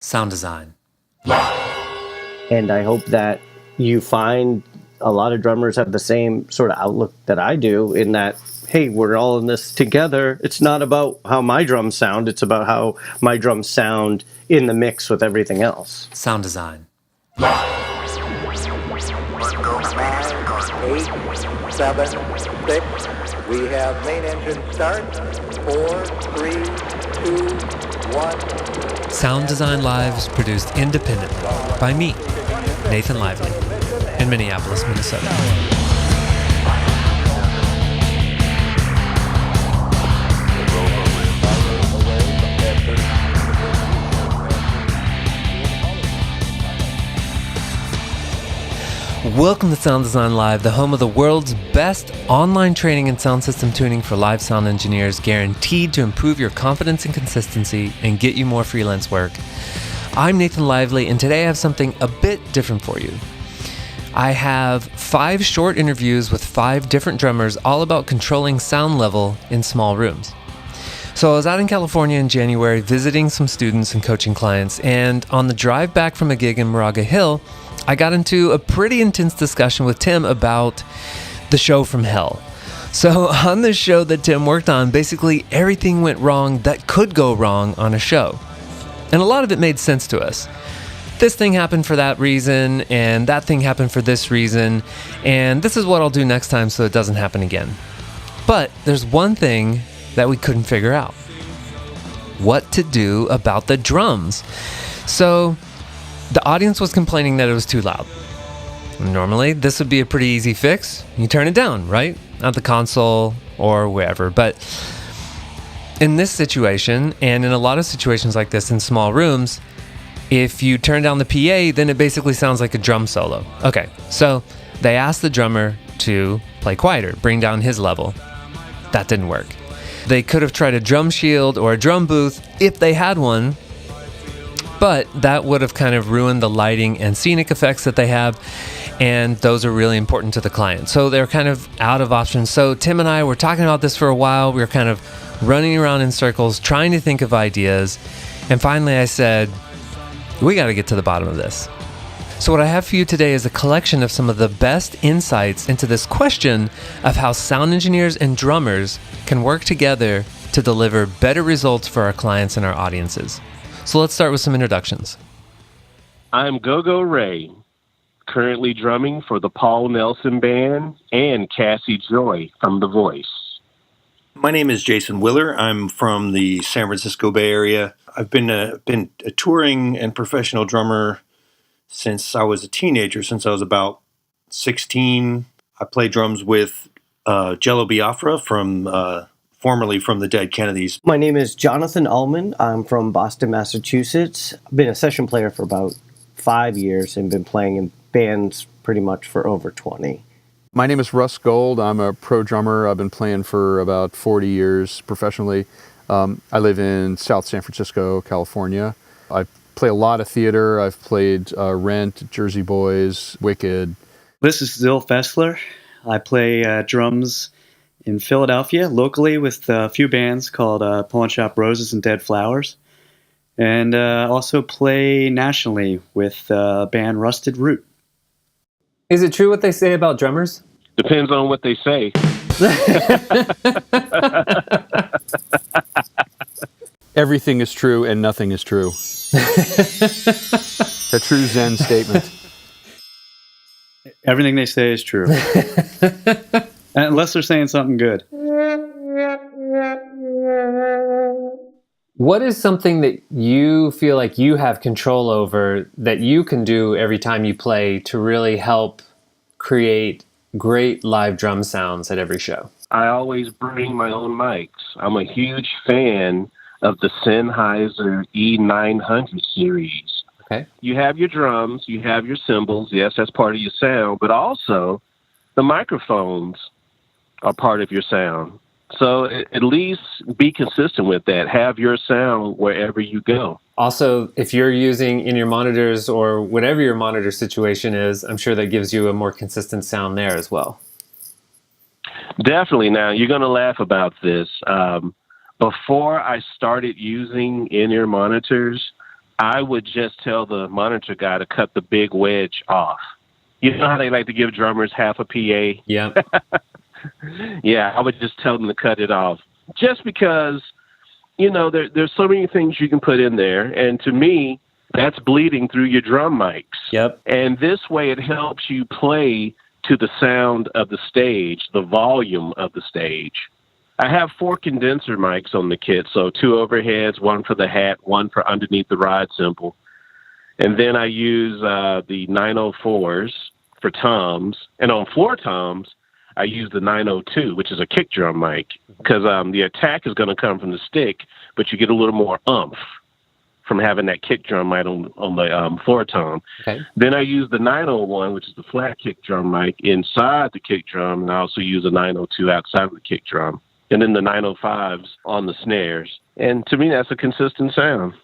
Sound design. And I hope that you find a lot of drummers have the same sort of outlook that I do, in that, hey, we're all in this together. It's not about how my drums sound. It's about how my drums sound in the mix with everything else. Sound design. 8, 7, 6. We have main engine start. 4, 3, 2, 1. Sound Design Live is produced independently by me, Nathan Lively, in Minneapolis, Minnesota. Welcome to Sound Design Live, the home of the world's best online training and sound system tuning for live sound engineers, guaranteed to improve your confidence and consistency and get you more freelance work. I'm Nathan Lively, and today I have something a bit different for you. I have 5 short interviews with 5 different drummers, all about controlling sound level in small rooms. So I was out in California in January visiting some students and coaching clients, and on the drive back from a gig in Moraga Hill, I got into a pretty intense discussion with Tim about the show from hell. So on the show that Tim worked on, basically everything went wrong that could go wrong on a show. And a lot of it made sense to us. This thing happened for that reason, and that thing happened for this reason, and this is what I'll do next time so it doesn't happen again. But there's one thing that we couldn't figure out: what to do about the drums. So the audience was complaining that it was too loud. Normally, this would be a pretty easy fix. You turn it down, right? At the console or wherever. But in this situation, and in a lot of situations like this in small rooms, if you turn down the PA, then it basically sounds like a drum solo. Okay, so they asked the drummer to play quieter, bring down his level. That didn't work. They could have tried a drum shield or a drum booth if they had one, but that would have kind of ruined the lighting and scenic effects that they have, and those are really important to the client. So they're kind of out of options. So Tim and I were talking about this for a while. We were kind of running around in circles, trying to think of ideas, and finally I said, we got to get to the bottom of this. So what I have for you today is a collection of some of the best insights into this question of how sound engineers and drummers can work together to deliver better results for our clients and our audiences. So let's start with some introductions. I'm Go-Go Ray, currently drumming for the Paul Nelson Band and Cassie Joy from The Voice. My name is Jason Willer. I'm from the San Francisco Bay Area. I've been a touring and professional drummer since I was a teenager, since I was about 16. I play drums with Jello Biafra formerly from the Dead Kennedys. My name is Jonathan Ulman. I'm from Boston, Massachusetts. I've been a session player for about 5 years and been playing in bands pretty much for over 20. My name is Russ Gold. I'm a pro drummer. I've been playing for about 40 years professionally. I live in South San Francisco, California. I play a lot of theater. I've played Rent, Jersey Boys, Wicked. This is Zil Fessler. I play drums in Philadelphia, locally, with a few bands called Pawn Shop Roses and Dead Flowers. And also play nationally with band Rusted Root. Is it true what they say about drummers? Depends on what they say. Everything is true and nothing is true. A true Zen statement. Everything they say is true. Unless they're saying something good. What is something that you feel like you have control over that you can do every time you play to really help create great live drum sounds at every show? I always bring my own mics. I'm a huge fan of the Sennheiser E900 series. Okay. You have your drums, you have your cymbals. Yes, that's part of your sound, but also the microphones are part of your sound. So at least be consistent with that. Have your sound wherever you go. Also, if you're using in your monitors or whatever your monitor situation is, I'm sure that gives you a more consistent sound there as well. Definitely. Now, you're going to laugh about this. Before I started using in-ear monitors, I would just tell the monitor guy to cut the big wedge off. You know how they like to give drummers half a PA? Yeah. Yeah, I would just tell them to cut it off. Just because, there's so many things you can put in there. And to me, that's bleeding through your drum mics. Yep. And this way it helps you play to the sound of the stage, the volume of the stage. I have 4 condenser mics on the kit, so 2 overheads, 1 for the hat, 1 for underneath the ride cymbal. And then I use the 904s for toms. And on floor toms, I use the 902, which is a kick drum mic, because the attack is going to come from the stick, but you get a little more oomph from having that kick drum mic on the floor tom. Okay. Then I use the 901, which is the flat kick drum mic, inside the kick drum, and I also use a 902 outside of the kick drum. And then the 905s on the snares. And to me, that's a consistent sound.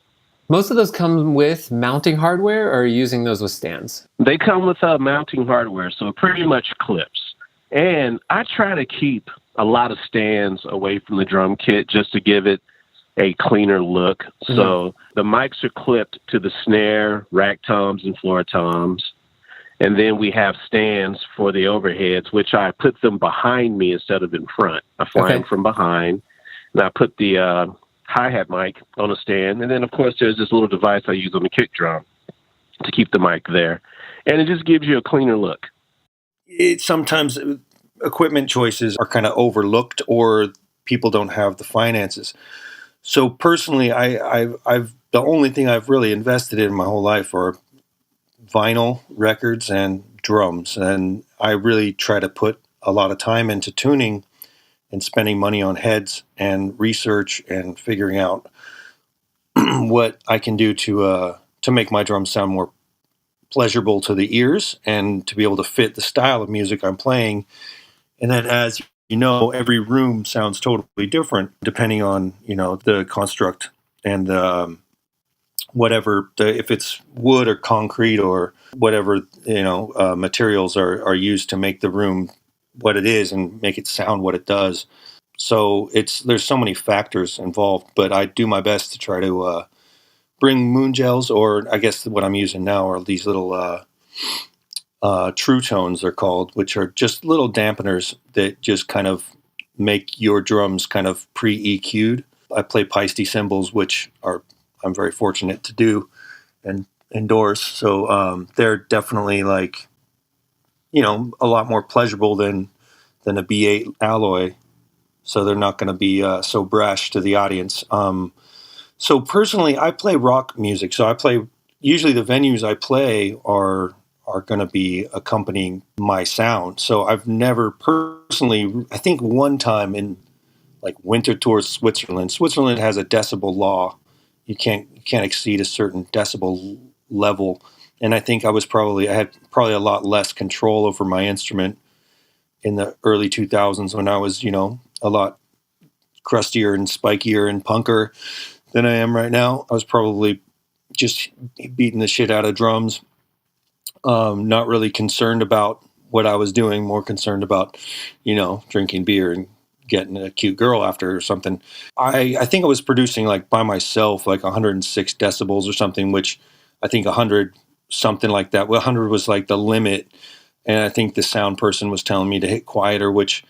Most of those come with mounting hardware, or are you using those with stands? They come with mounting hardware, so pretty much clips. And I try to keep a lot of stands away from the drum kit just to give it a cleaner look. Mm-hmm. So the mics are clipped to the snare, rack toms, and floor toms. And then we have stands for the overheads, which I put them behind me instead of in front. I fly them from behind, and I put the hi-hat mic on a stand. And then, of course, there's this little device I use on the kick drum to keep the mic there. And it just gives you a cleaner look. Sometimes equipment choices are kind of overlooked, or people don't have the finances. So personally, I've the only thing I've really invested in my whole life are vinyl records and drums, and I really try to put a lot of time into tuning and spending money on heads and research and figuring out what I can do to make my drums sound more pleasurable to the ears and to be able to fit the style of music I'm playing. And then, as you know, every room sounds totally different depending on, the construct and whatever, if it's wood or concrete or whatever, materials are used to make the room what it is and make it sound what it does. So there's so many factors involved, but I do my best to try to bring moon gels, or I guess what I'm using now are these little true tones, they're called, which are just little dampeners that just kind of make your drums kind of pre-EQ'd. I play Paiste cymbals, which I'm very fortunate to do and endorse. So they're definitely a lot more pleasurable than a B8 alloy. So they're not going to be so brash to the audience. So personally, I play rock music. So usually the venues I play are going to be accompanying my sound. So I've never personally, I think one time in winter tours Switzerland has a decibel law. You can't exceed a certain decibel level. And I think I had probably a lot less control over my instrument in the early 2000s when I was, a lot crustier and spikier and punker than I am right now. I was probably just beating the shit out of drums. Not really concerned about what I was doing, more concerned about, drinking beer and getting a cute girl after or something. I think I was producing by myself 106 decibels or something, which I think 100 something like that. Well, 100 was the limit, and I think the sound person was telling me to hit quieter, which,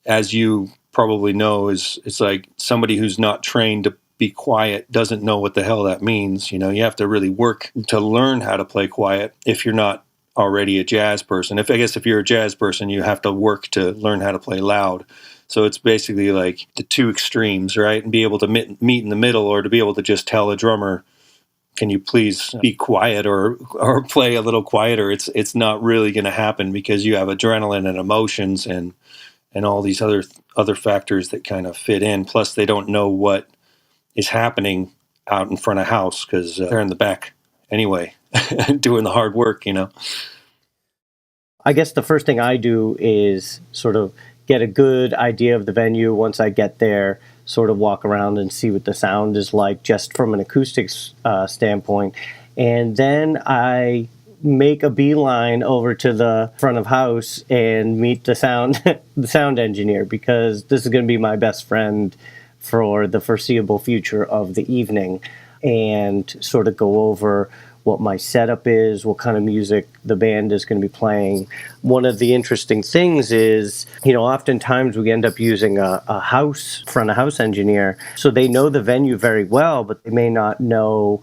as you probably know, it's like somebody who's not trained to be quiet doesn't know what the hell that means. You have to really work to learn how to play quiet if you're not already a jazz person. I guess if you're a jazz person, you have to work to learn how to play loud. So it's basically the two extremes, right? And be able to meet in the middle, or to be able to just tell a drummer, can you please be quiet or play a little quieter? It's not really going to happen, because you have adrenaline and emotions and all these other factors that kind of fit in. Plus, they don't know what is happening out in front of house, because they're in the back anyway, doing the hard work, I guess the first thing I do is sort of get a good idea of the venue. Once I get there, sort of walk around and see what the sound is like just from an acoustics standpoint. And then I make a beeline over to the front of house and meet the sound engineer, because this is going to be my best friend for the foreseeable future of the evening. and sort of go over what my setup is, what kind of music the band is going to be playing. One of the interesting things is, oftentimes we end up using a front of house engineer. So they know the venue very well, but they may not know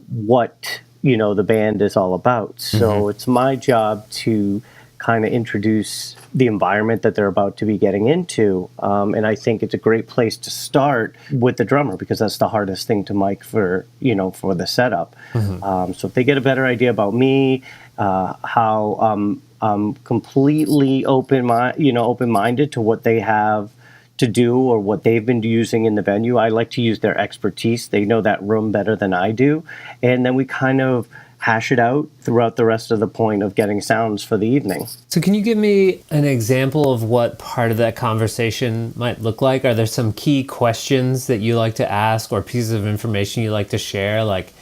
what, the band is all about. So it's my job to kind of introduce the environment that they're about to be getting into. And I think it's a great place to start with the drummer, because that's the hardest thing to mic for the setup. So if they get a better idea about me, how I'm completely open-minded to what they have to do or what they've been using in the venue. I like to use their expertise. They know that room better than I do. And then we kind of hash it out throughout the rest of the point of getting sounds for the evening. So can you give me an example of what part of that conversation might look like? Are there some key questions that you like to ask or pieces of information you like to share? Like,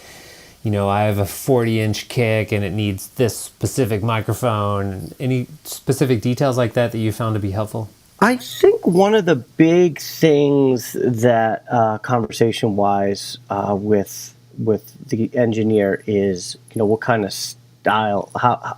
I have a 40-inch kick and it needs this specific microphone. Any specific details like that you found to be helpful? I think one of the big things that conversation-wise with the engineer is, what kind of style,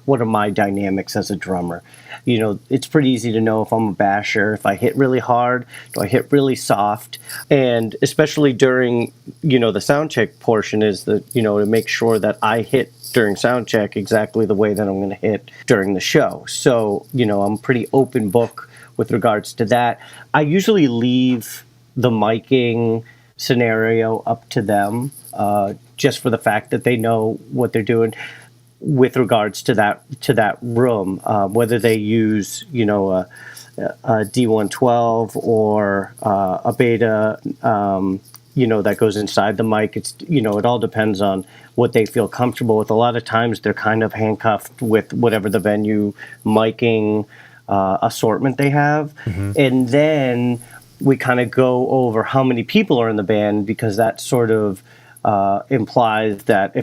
what are my dynamics as a drummer? It's pretty easy to know if I'm a basher, if I hit really hard, do I hit really soft? And especially during, the sound check portion is to make sure that I hit during sound check exactly the way that I'm going to hit during the show. So, I'm pretty open book with regards to that. I usually leave the miking scenario up to them, just for the fact that they know what they're doing with regards to that room, whether they use a D112 or a beta that goes inside the mic. It's it all depends on what they feel comfortable with. A lot of times they're kind of handcuffed with whatever the venue miking assortment they have, and then we kind of go over how many people are in the band, because that sort of implies that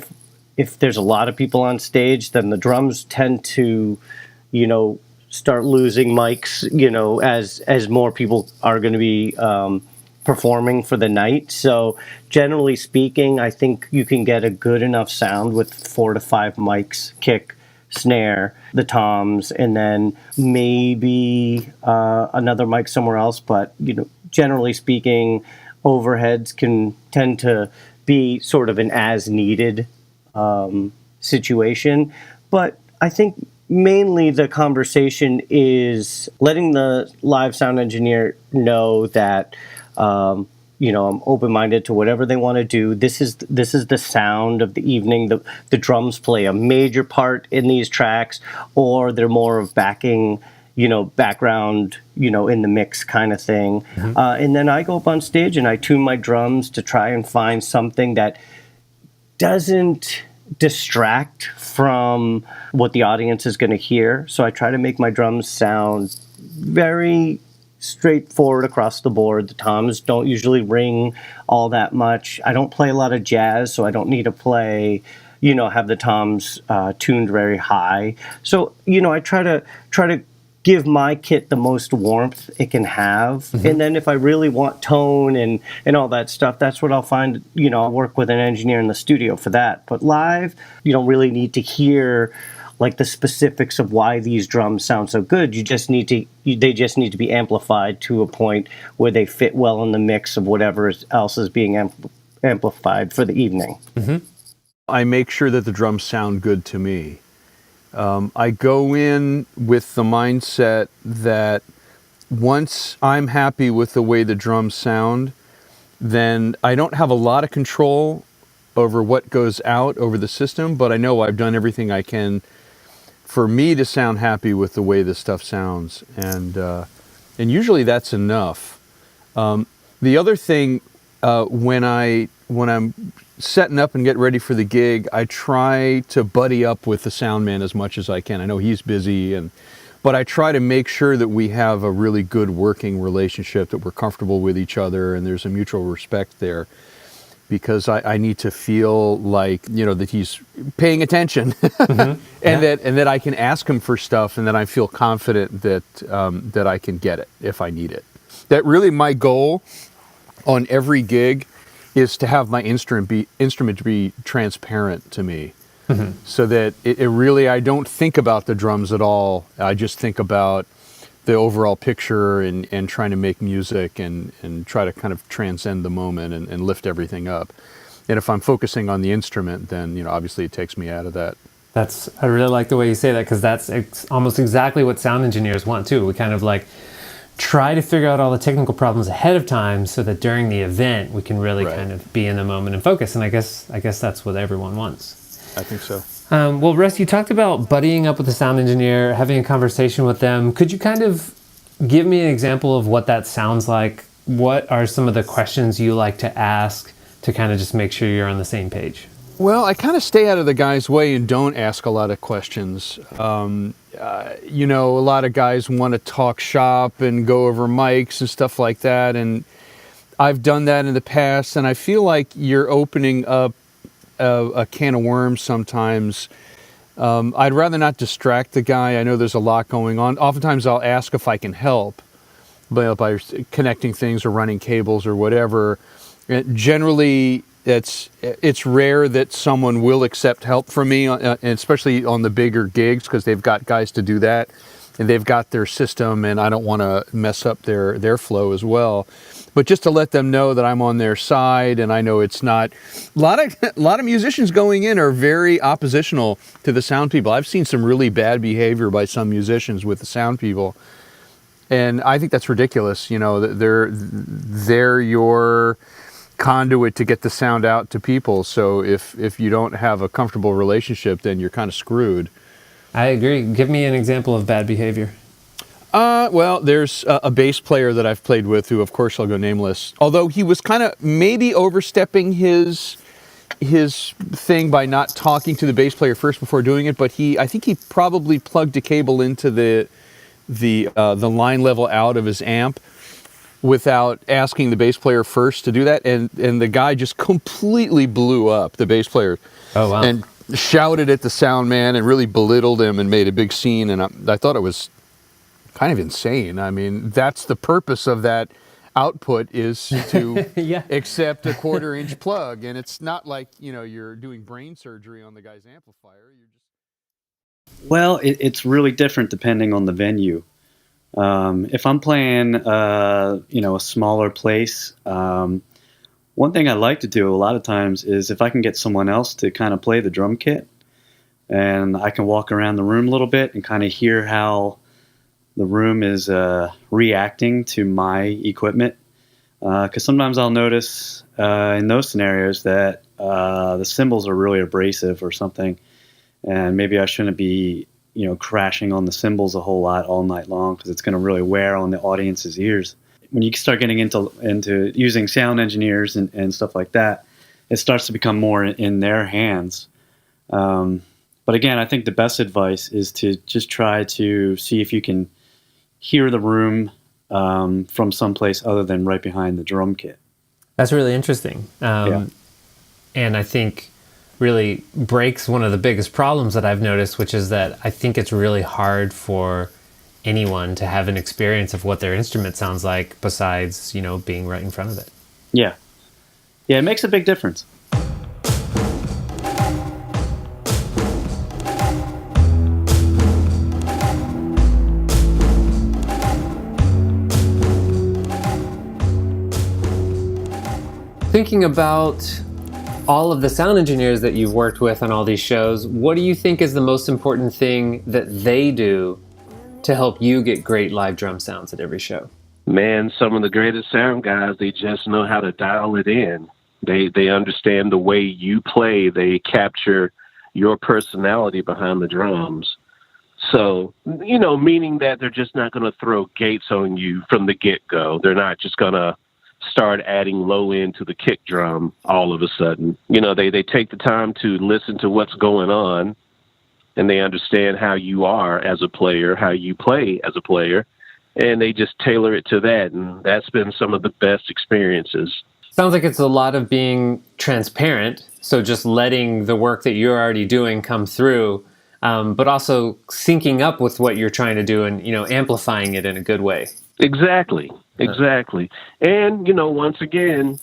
if there's a lot of people on stage, then the drums tend to, start losing mics, as more people are going to be performing for the night. So generally speaking, I think you can get a good enough sound with 4 to 5 mics, kick, snare, the toms, and then maybe another mic somewhere else. But generally speaking, overheads can tend to be sort of an as needed situation. But I think mainly the conversation is letting the live sound engineer know that I'm open-minded to whatever they want to do. This is the sound of the evening. The drums play a major part in these tracks, or they're more of backing, background, in the mix kind of thing. And then I go up on stage and I tune my drums to try and find something that doesn't distract from what the audience is going to hear. So I try to make my drums sound very straightforward across the board. The toms don't usually ring all that much. I don't play a lot of jazz, so I don't need to play, have the toms tuned very high. So, I try to give my kit the most warmth it can have. And then if I really want tone and all that stuff, that's what I'll find, I'll work with an engineer in the studio for that. But live, you don't really need to hear like the specifics of why these drums sound so good. They just need to be amplified to a point where they fit well in the mix of whatever else is being amplified for the evening. I make sure that the drums sound good to me. I go in with the mindset that once I'm happy with the way the drums sound, then I don't have a lot of control over what goes out over the system, but I know I've done everything I can for me to sound happy with the way the stuff sounds, and usually that's enough. The other thing, when I'm setting up and getting ready for the gig, I try to buddy up with the sound man as much as I can. I know he's busy, but I try to make sure that we have a really good working relationship, that we're comfortable with each other, and there's a mutual respect there. Because I need to feel like, that he's paying attention, and that I can ask him for stuff, and that I feel confident that I can get it if I need it. That really my goal on every gig is to have my instrument be transparent to me, so that it really, I don't think about the drums at all. I just think about the overall picture and trying to make music and try to kind of transcend the moment and lift everything up. And if I'm focusing on the instrument, then obviously it takes me out of that. I really like the way you say that, because that's almost exactly what sound engineers want too. We kind of like try to figure out all the technical problems ahead of time so that during the event we can really kind of be in the moment and focus. And I guess that's what everyone wants. I think so. Well, Russ, you talked about buddying up with a sound engineer, having a conversation with them. Could you kind of give me an example of what that sounds like? What are some of the questions you like to ask to kind of just make sure you're on the same page? Well, I kind of stay out of the guy's way and don't ask a lot of questions. A lot of guys want to talk shop and go over mics and stuff like that. And I've done that in the past, and I feel like you're opening up a can of worms sometimes. I'd rather not distract the guy. I know there's a lot going on. Oftentimes I'll ask if I can help by connecting things or running cables or whatever. Generally, it's rare that someone will accept help from me, and especially on the bigger gigs, because they've got guys to do that, and they've got their system, and I don't want to mess up their flow as well. But just to let them know that I'm on their side, and I know it's not a lot of musicians going in are very oppositional to the sound people. I've seen some really bad behavior by some musicians with the sound people, and I think that's ridiculous. They're your conduit to get the sound out to people. So if you don't have a comfortable relationship, then you're kind of screwed. I agree. Give me an example of bad behavior. Well, there's a bass player that I've played with who, of course, I'll go nameless, although he was kind of maybe overstepping his thing by not talking to the bass player first before doing it, but I think he probably plugged a cable into the line level out of his amp without asking the bass player first to do that, and the guy just completely blew up, the bass player. Oh, wow. And shouted at the sound man and really belittled him and made a big scene, and I thought it was kind of insane. I mean, that's the purpose of that output, is to accept a 1/4-inch plug, and it's not like you're doing brain surgery on the guy's amplifier. Well, it's really different depending on the venue. If I'm playing, a smaller place, one thing I like to do a lot of times is if I can get someone else to kind of play the drum kit, and I can walk around the room a little bit and kind of hear how the room is reacting to my equipment. Because sometimes I'll notice in those scenarios that the cymbals are really abrasive or something, and maybe I shouldn't be crashing on the cymbals a whole lot all night long, because it's going to really wear on the audience's ears. When you start getting into using sound engineers and stuff like that, it starts to become more in their hands. But again, I think the best advice is to just try to see if you can hear the room from someplace other than right behind the drum kit. That's really interesting. And I think really breaks one of the biggest problems that I've noticed, which is that I think it's really hard for anyone to have an experience of what their instrument sounds like besides, being right in front of it. Yeah, it makes a big difference. Thinking about all of the sound engineers that you've worked with on all these shows, what do you think is the most important thing that they do to help you get great live drum sounds at every show? Man, some of the greatest sound guys, they just know how to dial it in. They understand the way you play. They capture your personality behind the drums. So, meaning that they're just not going to throw gates on you from the get-go. They're not just going to start adding low end to the kick drum all of a sudden. They take the time to listen to what's going on, and they understand how you are as a player, how you play as a player, and they just tailor it to that. And that's been some of the best experiences. Sounds like it's a lot of being transparent, so just letting the work that you're already doing come through, but also syncing up with what you're trying to do and, amplifying it in a good way. Exactly. And, once again,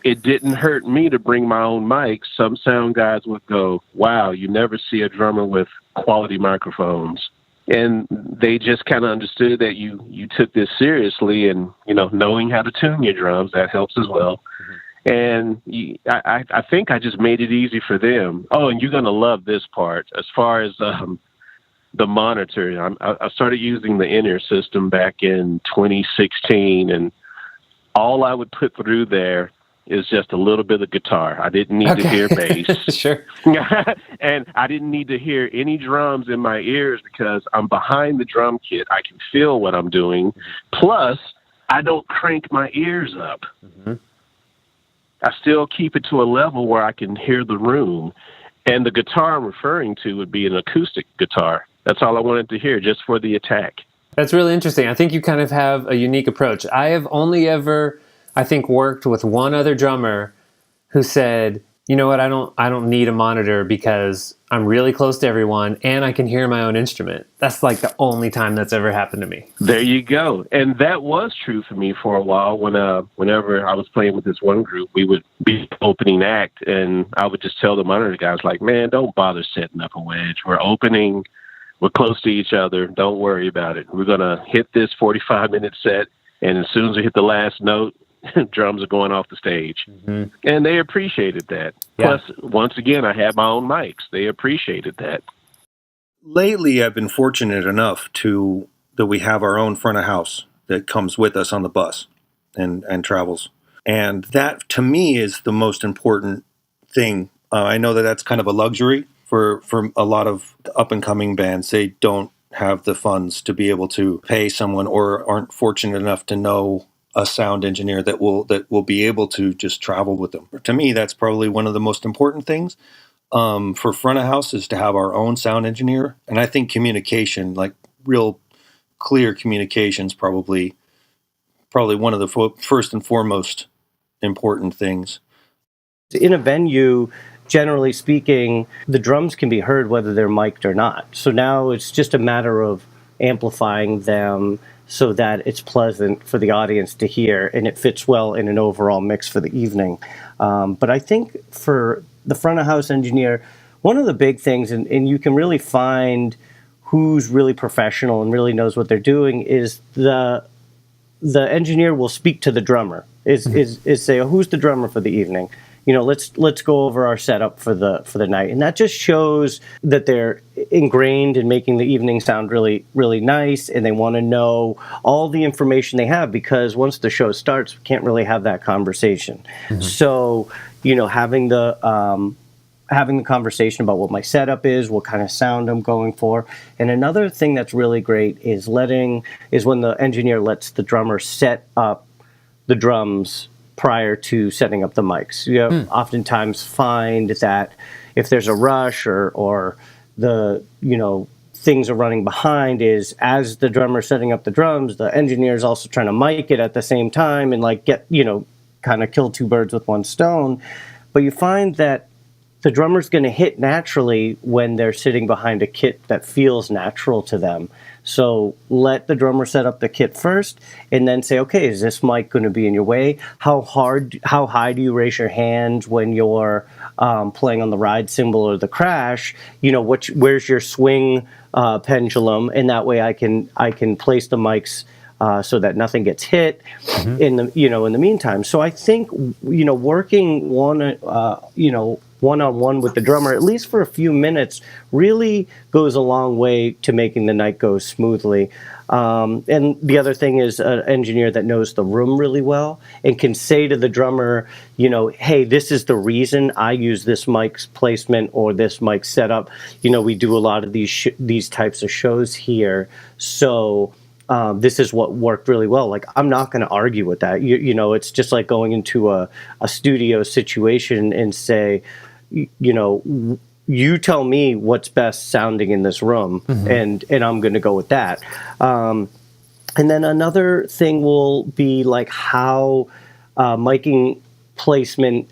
it didn't hurt me to bring my own mic. Some sound guys would go, wow, you never see a drummer with quality microphones. And they just kind of understood that you took this seriously, and, knowing how to tune your drums, that helps as well. And I think I just made it easy for them. Oh, and you're going to love this part. As far as the monitor, I started using the in-ear system back in 2016, and all I would put through there is just a little bit of guitar. I didn't need to hear bass. Sure. And I didn't need to hear any drums in my ears because I'm behind the drum kit. I can feel what I'm doing. Plus, I don't crank my ears up. Mm-hmm. I still keep it to a level where I can hear the room. And the guitar I'm referring to would be an acoustic guitar. That's all I wanted to hear, just for the attack. That's really interesting. I think you kind of have a unique approach. I have only ever, I think, worked with one other drummer who said, you know what, I don't need a monitor because I'm really close to everyone and I can hear my own instrument. That's like the only time that's ever happened to me. There you go. And that was true for me for a while. Whenever I was playing with this one group, we would be opening act, and I would just tell the monitor guys, like, man, don't bother setting up a wedge. We're opening. We're close to each other. Don't worry about it. We're going to hit this 45-minute set, and as soon as we hit the last note, drums are going off the stage. Mm-hmm. And they appreciated that. Yeah. Plus, once again, I had my own mics. They appreciated that. Lately, I've been fortunate enough that we have our own front of house that comes with us on the bus and travels. And that, to me, is the most important thing. I know that that's kind of a luxury for a lot of up-and-coming bands. They don't have the funds to be able to pay someone, or aren't fortunate enough to know a sound engineer that will be able to just travel with them. To me, that's probably one of the most important things for front of house, is to have our own sound engineer. And I think communication, like real clear communication, is probably one of the first and foremost important things. In a venue, generally speaking, the drums can be heard whether they're mic'd or not. So now it's just a matter of amplifying them so that it's pleasant for the audience to hear and it fits well in an overall mix for the evening. But I think for the front of house engineer, one of the big things, and you can really find who's really professional and really knows what they're doing, is the engineer will speak to the drummer, is say, oh, who's the drummer for the evening? Let's go over our setup for the night. And that just shows that they're ingrained in making the evening sound really, really nice, and they want to know all the information they have, because once the show starts, we can't really have that conversation. Mm-hmm. So, having the conversation about what my setup is, what kind of sound I'm going for. And another thing that's really great is when the engineer lets the drummer set up the drums prior to setting up the mics. You oftentimes find that if there's a rush or the things are running behind, is as the drummer's setting up the drums, the engineer's also trying to mic it at the same time and get kind of kill two birds with one stone. But you find that the drummer's going to hit naturally when they're sitting behind a kit that feels natural to them. So let the drummer set up the kit first, and then say, okay, is this mic going to be in your way? How high do you raise your hand when you're playing on the ride cymbal or the crash? Where's your swing pendulum? And that way I can place the mics so that nothing gets hit in the meantime. So I think working one-on-one with the drummer, at least for a few minutes, really goes a long way to making the night go smoothly. And the other thing is an engineer that knows the room really well and can say to the drummer, hey, this is the reason I use this mic's placement or this mic setup. We do a lot of these types of shows here, so this is what worked really well. Like, I'm not going to argue with that. It's just like going into a studio situation and say, you tell me what's best sounding in this room, and I'm going to go with that. And then another thing will be like how miking placement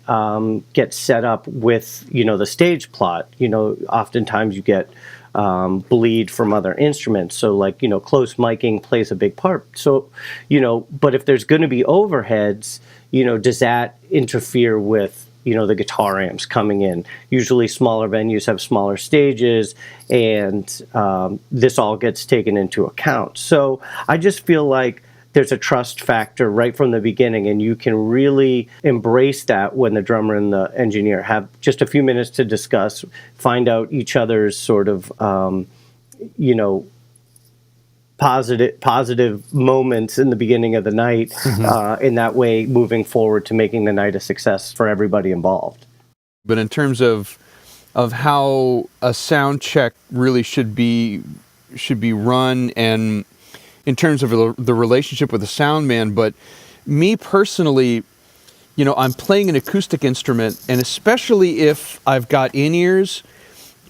gets set up with, the stage plot. Oftentimes you get bleed from other instruments. So close miking plays a big part. So, but if there's going to be overheads, does that interfere with, the guitar amps coming in? Usually smaller venues have smaller stages, and this all gets taken into account. So I just feel like there's a trust factor right from the beginning, and you can really embrace that when the drummer and the engineer have just a few minutes to discuss, find out each other's sort of, positive moments in the beginning of the night, in that way moving forward to making the night a success for everybody involved. But in terms of how a sound check really should be run, and in terms of the relationship with the sound man, but me personally, I'm playing an acoustic instrument, and especially if I've got in-ears,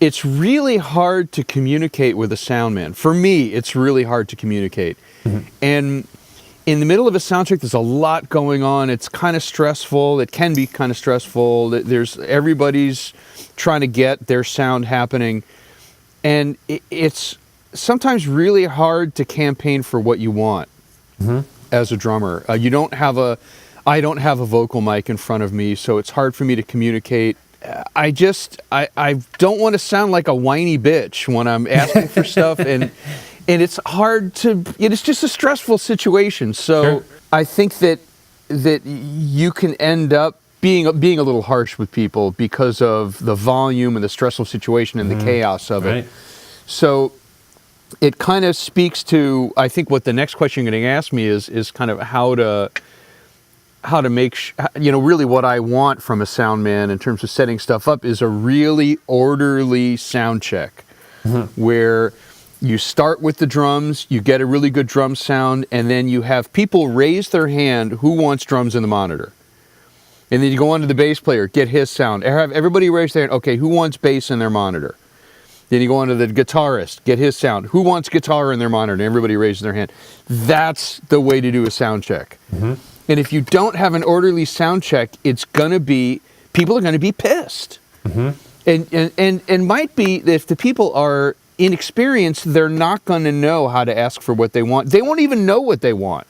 it's really hard to communicate with a sound man. For me, it's really hard to communicate. And in the middle of a sound check, there's a lot going on. It's kind of stressful. It can be kind of stressful. Everybody's trying to get their sound happening. And it's sometimes really hard to campaign for what you want as a drummer. I don't have a vocal mic in front of me, so it's hard for me to communicate. I don't want to sound like a whiny bitch when I'm asking for stuff, and it's hard to. It's just a stressful situation. So I think that you can end up being a little harsh with people because of the volume and the stressful situation and the chaos of it. So it kind of speaks to, I think, what the next question you're going to ask me is kind of how to make, really what I want from a sound man in terms of setting stuff up is a really orderly sound check, where you start with the drums, you get a really good drum sound, and then you have people raise their hand who wants drums in the monitor. And then you go on to the bass player, get his sound. Have everybody raise their hand, okay, who wants bass in their monitor? Then you go on to the guitarist, get his sound. Who wants guitar in their monitor? And everybody raises their hand. That's the way to do a sound check. And if you don't have an orderly sound check, people are going to be pissed. And might be, if the people are inexperienced, they're not going to know how to ask for what they want. They won't even know what they want.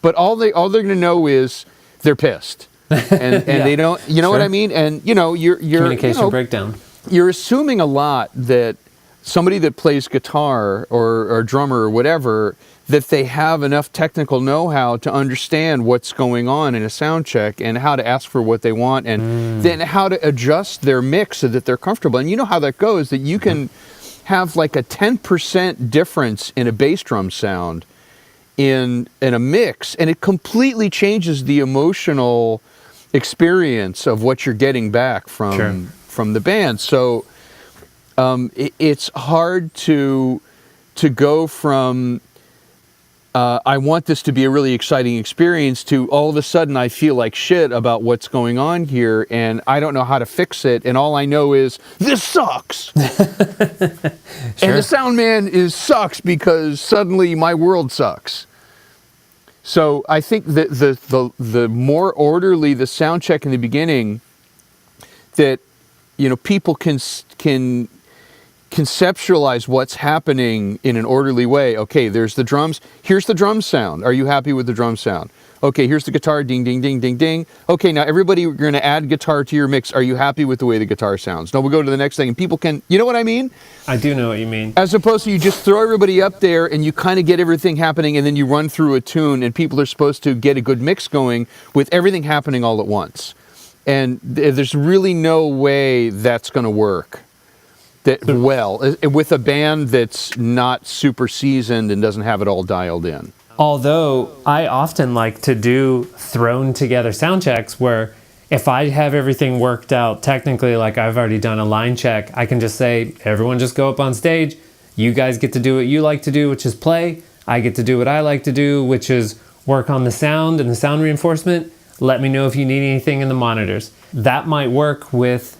But all they're going to know is they're pissed. And they don't, what I mean? And, you're communication breakdown. You're assuming a lot that somebody that plays guitar or drummer or whatever, that they have enough technical know-how to understand what's going on in a sound check and how to ask for what they want, and then how to adjust their mix so that they're comfortable. And you know how that goes, that you can have like a 10% difference in a bass drum sound in a mix, and it completely changes the emotional experience of what you're getting back from the band. So it's hard to go from I want this to be a really exciting experience to all of a sudden I feel like shit about what's going on here, and I don't know how to fix it, and all I know is this sucks. And the sound man sucks because suddenly my world sucks. So I think that the more orderly the sound check in the beginning, that people can conceptualize what's happening in an orderly way. Okay, there's the drums. Here's the drum sound. Are you happy with the drum sound? Okay, here's the guitar. Ding, ding, ding, ding, ding. Okay, now everybody, we're going to add guitar to your mix. Are you happy with the way the guitar sounds? Now we'll go to the next thing, and people can, you know what I mean? I do know what you mean. As opposed to you just throw everybody up there and you kind of get everything happening, and then you run through a tune, and people are supposed to get a good mix going with everything happening all at once. And there's really no way that's going to work with a band that's not super seasoned and doesn't have it all dialed in. Although I often like to do thrown together sound checks where if I have everything worked out technically, like I've already done a line check, I can just say, everyone just go up on stage. You guys get to do what you like to do, which is play. I get to do what I like to do, which is work on the sound and the sound reinforcement. Let me know if you need anything in the monitors. That might work with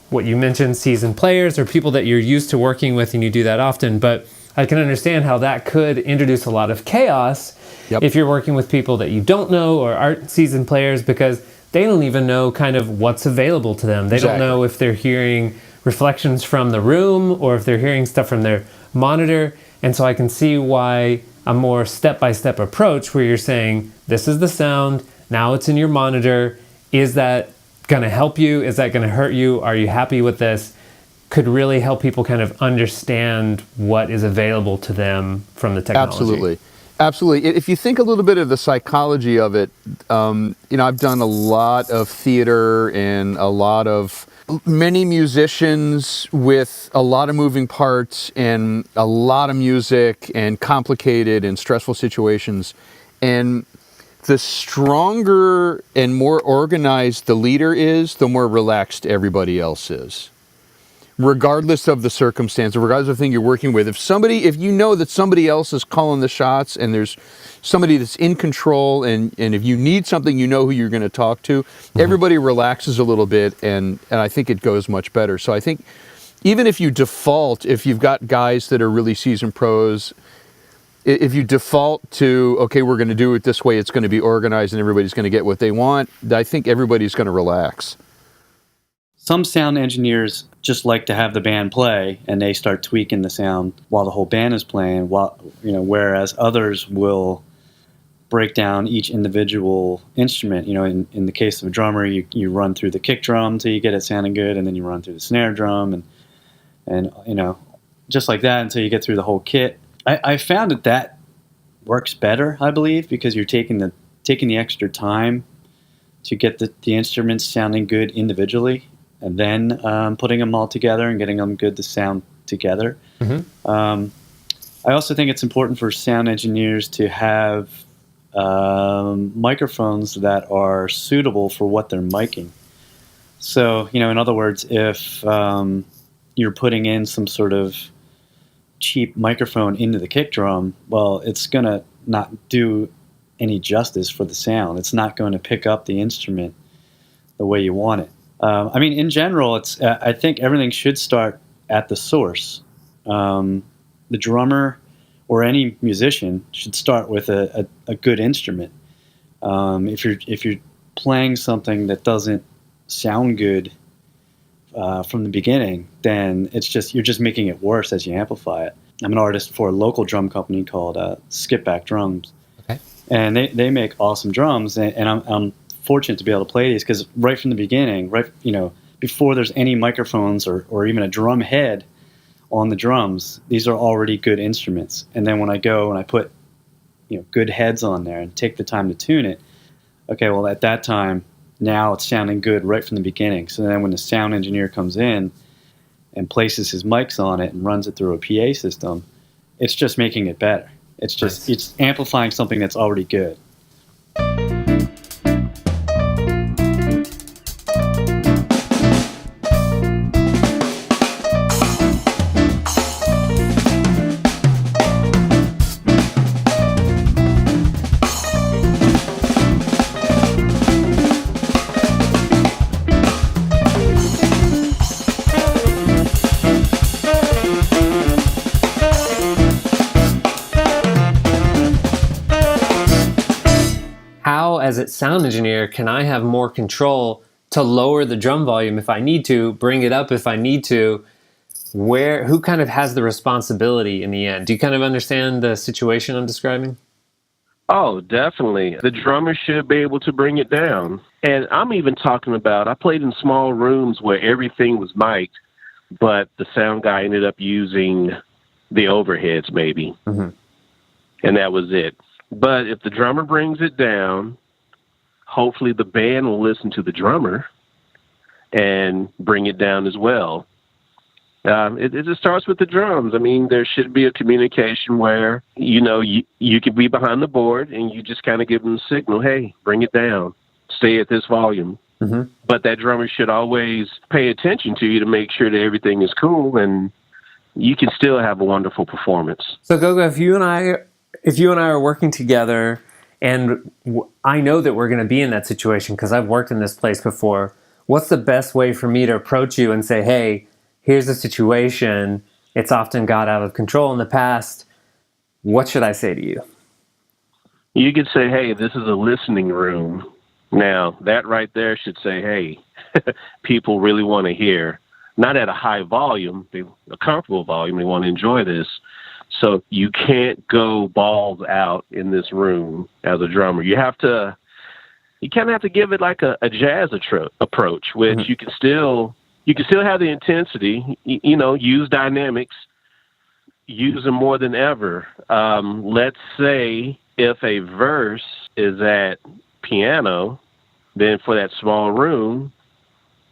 what you mentioned, seasoned players or people that you're used to working with and you do that often. But I can understand how that could introduce a lot of chaos if you're working with people that you don't know or aren't seasoned players, because they don't even know kind of what's available to them. They don't know if they're hearing reflections from the room or if they're hearing stuff from their monitor. And so I can see why a more step-by-step approach where you're saying, this is the sound, Now it's in your monitor. Is that going to help you? Is that going to hurt you? Are you happy with this? Could really help people kind of understand what is available to them from the technology. Absolutely. If you think a little bit of the psychology of it, I've done a lot of theater and many musicians with a lot of moving parts and a lot of music and complicated and stressful situations. And the stronger and more organized the leader is, the more relaxed everybody else is. Regardless of the circumstance, or regardless of the thing you're working with, if you know that somebody else is calling the shots and there's somebody that's in control, and if you need something, you know who you're going to talk to, everybody relaxes a little bit, and I think it goes much better. So I think even if you've got guys that are really seasoned pros, if you default to, okay, we're going to do it this way, it's going to be organized and everybody's going to get what they want, I think everybody's going to relax. Some sound engineers just like to have the band play, and they start tweaking the sound while the whole band is playing. Whereas others will break down each individual instrument. In the case of a drummer, you run through the kick drum till you get it sounding good, and then you run through the snare drum, and just like that until you get through the whole kit. I found that works better, I believe, because you're taking the extra time to get the instruments sounding good individually, and then putting them all together and getting them good to sound together. I also think it's important for sound engineers to have microphones that are suitable for what they're miking. So, in other words, if you're putting in some sort of cheap microphone into the kick drum, well, it's going to not do any justice for the sound. It's not going to pick up the instrument the way you want it. In general, I think everything should start at the source. The drummer or any musician should start with a good instrument. If you're playing something that doesn't sound good from the beginning, then you're just making it worse as you amplify it. I'm an artist for a local drum company called Skipback Drums, okay, and they make awesome drums, and I'm fortunate to be able to play these because right from the beginning, before there's any microphones or even a drum head on the drums, these are already good instruments. And then when I go and I put good heads on there and take the time to tune it, okay, well at that time now it's sounding good right from the beginning. So then when the sound engineer comes in and places his mics on it and runs it through a PA system, it's just making it better. It's amplifying something that's already good. As a sound engineer, can I have more control to lower the drum volume if I need to, bring it up if I need to? Who kind of has the responsibility in the end? Do you kind of understand the situation I'm describing? Oh, definitely. The drummer should be able to bring it down. And I'm even talking about, I played in small rooms where everything was mic'd, but the sound guy ended up using the overheads maybe. Mm-hmm. And that was it. But if the drummer brings it down, hopefully the band will listen to the drummer and bring it down as well. It just starts with the drums. There should be a communication where, you could be behind the board and you just kind of give them the signal, hey, bring it down, stay at this volume. Mm-hmm. But that drummer should always pay attention to you to make sure that everything is cool and you can still have a wonderful performance. So Gogo, if you and I are working together, and I know that we're going to be in that situation because I've worked in this place before, what's the best way for me to approach you and say, hey, here's the situation. It's often got out of control in the past. What should I say to you? You could say, hey, this is a listening room. Now, that right there should say, hey, people really want to hear, not at a high volume, a comfortable volume. They want to enjoy this. So you can't go balls out in this room as a drummer. You have to you kind of have to give it like a jazz approach, which Mm-hmm. you can still have the intensity, use dynamics, use them more than ever. Let's say if a verse is at piano, then for that small room,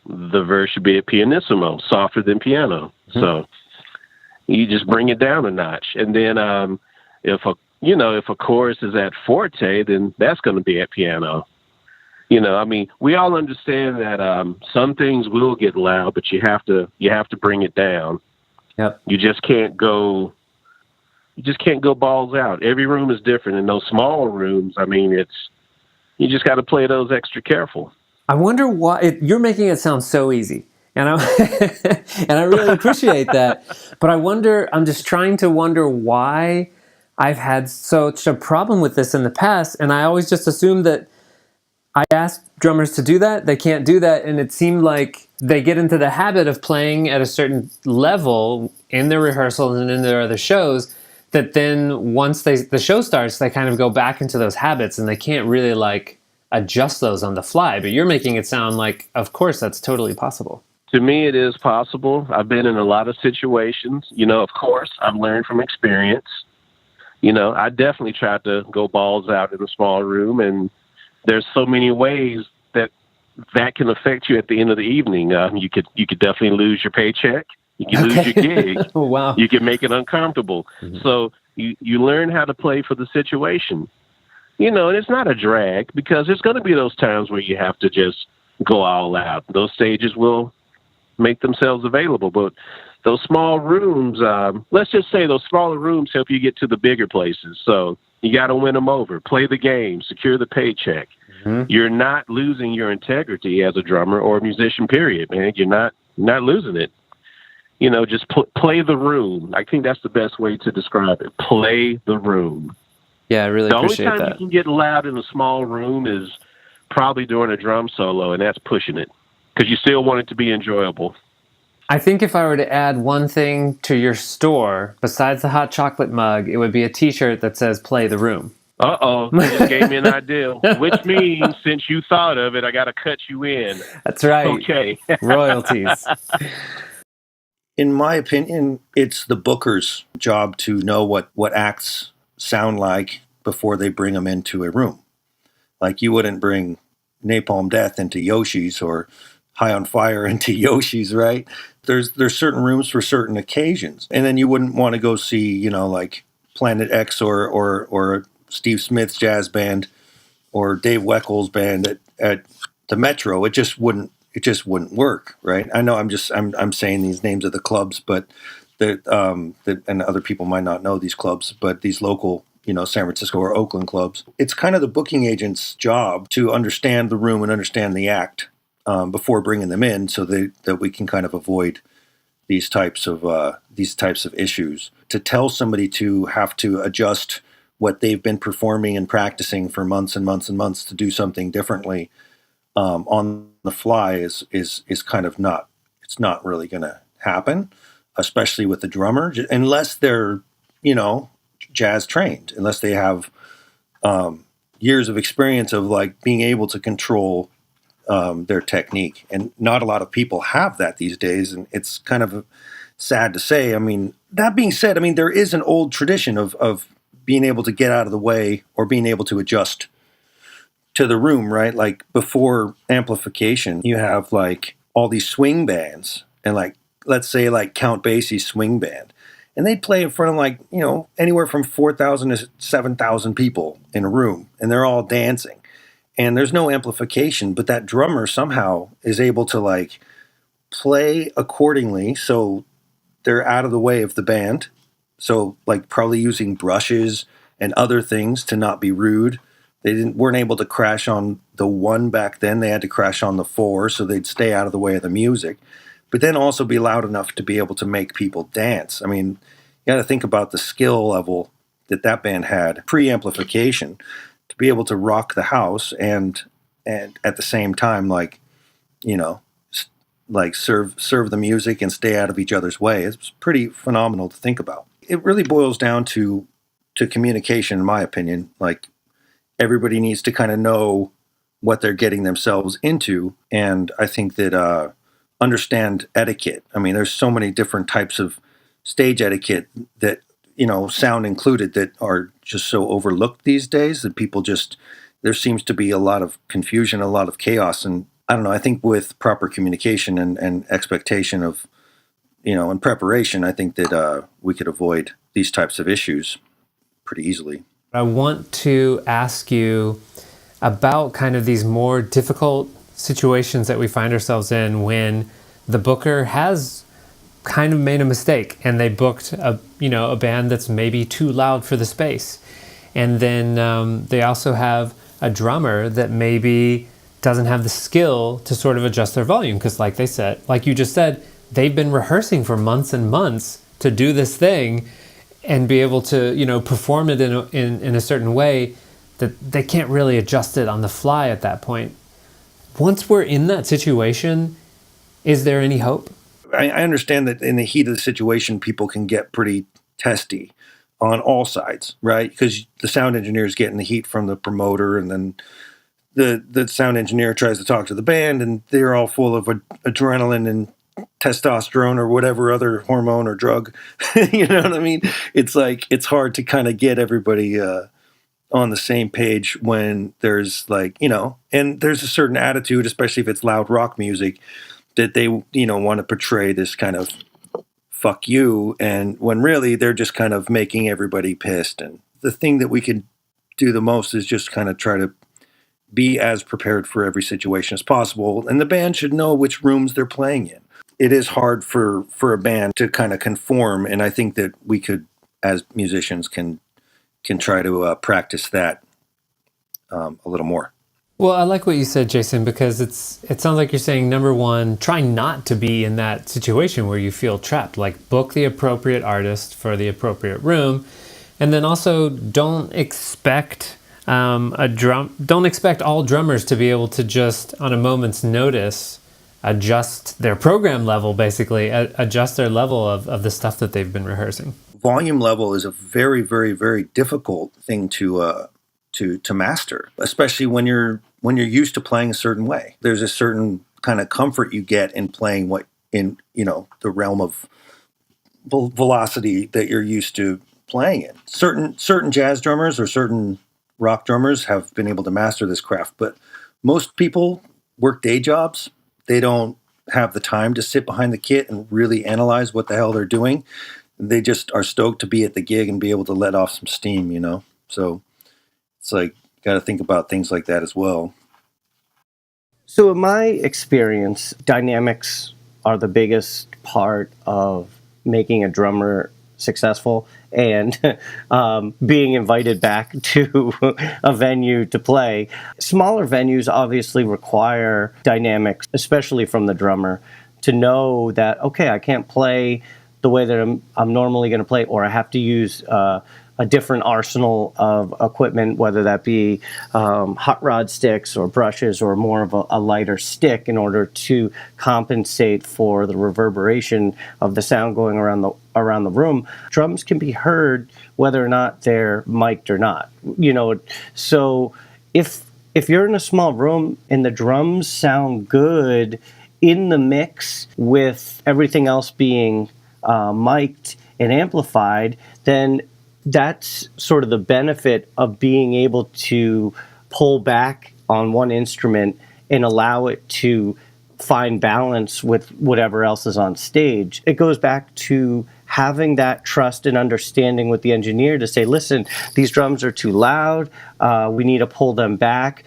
the verse should be at pianissimo, softer than piano. Mm-hmm. So you just bring it down a notch. And then if a chorus is at forte, then that's going to be at piano. We all understand that some things will get loud, but you have to bring it down. Yep. You just can't go balls out. Every room is different. In those smaller rooms, you just got to play those extra careful. I wonder why you're making it sound so easy. And I really appreciate that. But I'm just trying to wonder why I've had such a problem with this in the past. And I always just assumed that I asked drummers to do that. They can't do that. And it seemed like they get into the habit of playing at a certain level in their rehearsals and in their other shows that then once the show starts, they kind of go back into those habits and they can't really adjust those on the fly. But you're making it sound like, of course, that's totally possible. To me, it is possible. I've been in a lot of situations. Of course, I've learned from experience. I definitely tried to go balls out in a small room, and there's so many ways that can affect you at the end of the evening. You could definitely lose your paycheck. You can lose your gig. Oh, wow. You can make it uncomfortable. Mm-hmm. So you learn how to play for the situation. And it's not a drag because there's going to be those times where you have to just go all out. Those stages will make themselves available. But those small rooms, let's just say those smaller rooms help you get to the bigger places. So you got to win them over, play the game, secure the paycheck. Mm-hmm. You're not losing your integrity as a drummer or a musician, period, man. You're not losing it. Just play the room. I think that's the best way to describe it. Play the room. Yeah, I really appreciate that. The only time you can get loud in a small room is probably during a drum solo, and that's pushing it because you still want it to be enjoyable. I think if I were to add one thing to your store, besides the hot chocolate mug, it would be a T-shirt that says "Play the Room." Uh-oh, you just gave me an idea, which means since you thought of it, I got to cut you in. That's right. Okay. Royalties. In my opinion, it's the booker's job to know what acts sound like before they bring them into a room. Like you wouldn't bring Napalm Death into Yoshi's or High on Fire into Yoshi's, right? There's certain rooms for certain occasions. And then you wouldn't want to go see, like Planet X or Steve Smith's jazz band or Dave Weckel's band at the Metro. It just wouldn't work, right? I know I'm saying these names of the clubs, but and other people might not know these clubs, but these local, San Francisco or Oakland clubs. It's kind of the booking agent's job to understand the room and understand the act before bringing them in, so that we can kind of avoid these types of issues. To tell somebody to have to adjust what they've been performing and practicing for months and months and months to do something differently on the fly is kind of not really going to happen, especially with the drummer, unless they're jazz trained, unless they have years of experience of being able to control their technique. And not a lot of people have that these days, and it's kind of sad to say. That being said, there is an old tradition of being able to get out of the way or being able to adjust to the room, right? Like before amplification, you have all these swing bands, and let's say Count Basie's swing band, and they'd play in front of anywhere from 4,000 to 7,000 people in a room, and they're all dancing, and there's no amplification, but that drummer somehow is able to play accordingly, so they're out of the way of the band, so probably using brushes and other things to not be rude. They weren't able to crash on the one back then. They had to crash on the four, so they'd stay out of the way of the music, but then also be loud enough to be able to make people dance. You got to think about the skill level that band had pre-amplification to be able to rock the house and at the same time, serve the music and stay out of each other's way. It's pretty phenomenal to think about. It really boils down to communication, in my opinion. Everybody needs to kind of know what they're getting themselves into. And I think that understand etiquette. I mean, there's so many different types of stage etiquette that, sound included, that are just so overlooked these days that people just, there seems to be a lot of confusion, a lot of chaos. And I don't know, I think with proper communication and expectation of, and preparation, I think that we could avoid these types of issues pretty easily. I want to ask you about kind of these more difficult situations that we find ourselves in when the booker has kind of made a mistake and they booked a band that's maybe too loud for the space. And then they also have a drummer that maybe doesn't have the skill to sort of adjust their volume, because like you just said, they've been rehearsing for months and months to do this thing and be able to, perform it in a certain way that they can't really adjust it on the fly at that point. Once we're in that situation, is there any hope? I understand that in the heat of the situation, people can get pretty testy on all sides, right? Because the sound engineer is getting the heat from the promoter, and then the sound engineer tries to talk to the band, and they're all full of adrenaline and testosterone or whatever other hormone or drug. You know what I mean? It's like, it's hard to kind of get everybody on the same page when there's and there's a certain attitude, especially if it's loud rock music, that they, want to portray this kind of fuck you, and when really they're just kind of making everybody pissed. And the thing that we can do the most is just kind of try to be as prepared for every situation as possible. And the band should know which rooms they're playing in. It is hard for a band to kind of conform, and I think that we could, as musicians, can try to practice that a little more. Well, I like what you said, Jason, because it sounds like you're saying, number one, try not to be in that situation where you feel trapped. Like, book the appropriate artist for the appropriate room, and then also don't expect don't expect all drummers to be able to just on a moment's notice adjust their program level, basically adjust their level of the stuff that they've been rehearsing. Volume level is a very, very, very difficult thing to master, especially when you're used to playing a certain way. There's a certain kind of comfort you get in playing what in the realm of velocity that you're used to playing in. Certain jazz drummers or certain rock drummers have been able to master this craft, but most people work day jobs. They don't have the time to sit behind the kit and really analyze what the hell they're doing. They just are stoked to be at the gig and be able to let off some steam, So it's like, got to think about things like that as well. So in my experience, dynamics are the biggest part of making a drummer successful and being invited back to a venue to play. Smaller venues obviously require dynamics, especially from the drummer, to know that, okay, I can't play the way that I'm normally going to play, or I have to use a different arsenal of equipment, whether that be hot rod sticks or brushes or more of a lighter stick, in order to compensate for the reverberation of the sound going around the room. Drums can be heard whether or not they're mic'd or not. So if you're in a small room and the drums sound good in the mix with everything else being mic'd and amplified, then that's sort of the benefit of being able to pull back on one instrument and allow it to find balance with whatever else is on stage. It goes back to having that trust and understanding with the engineer to say, listen, these drums are too loud. We need to pull them back.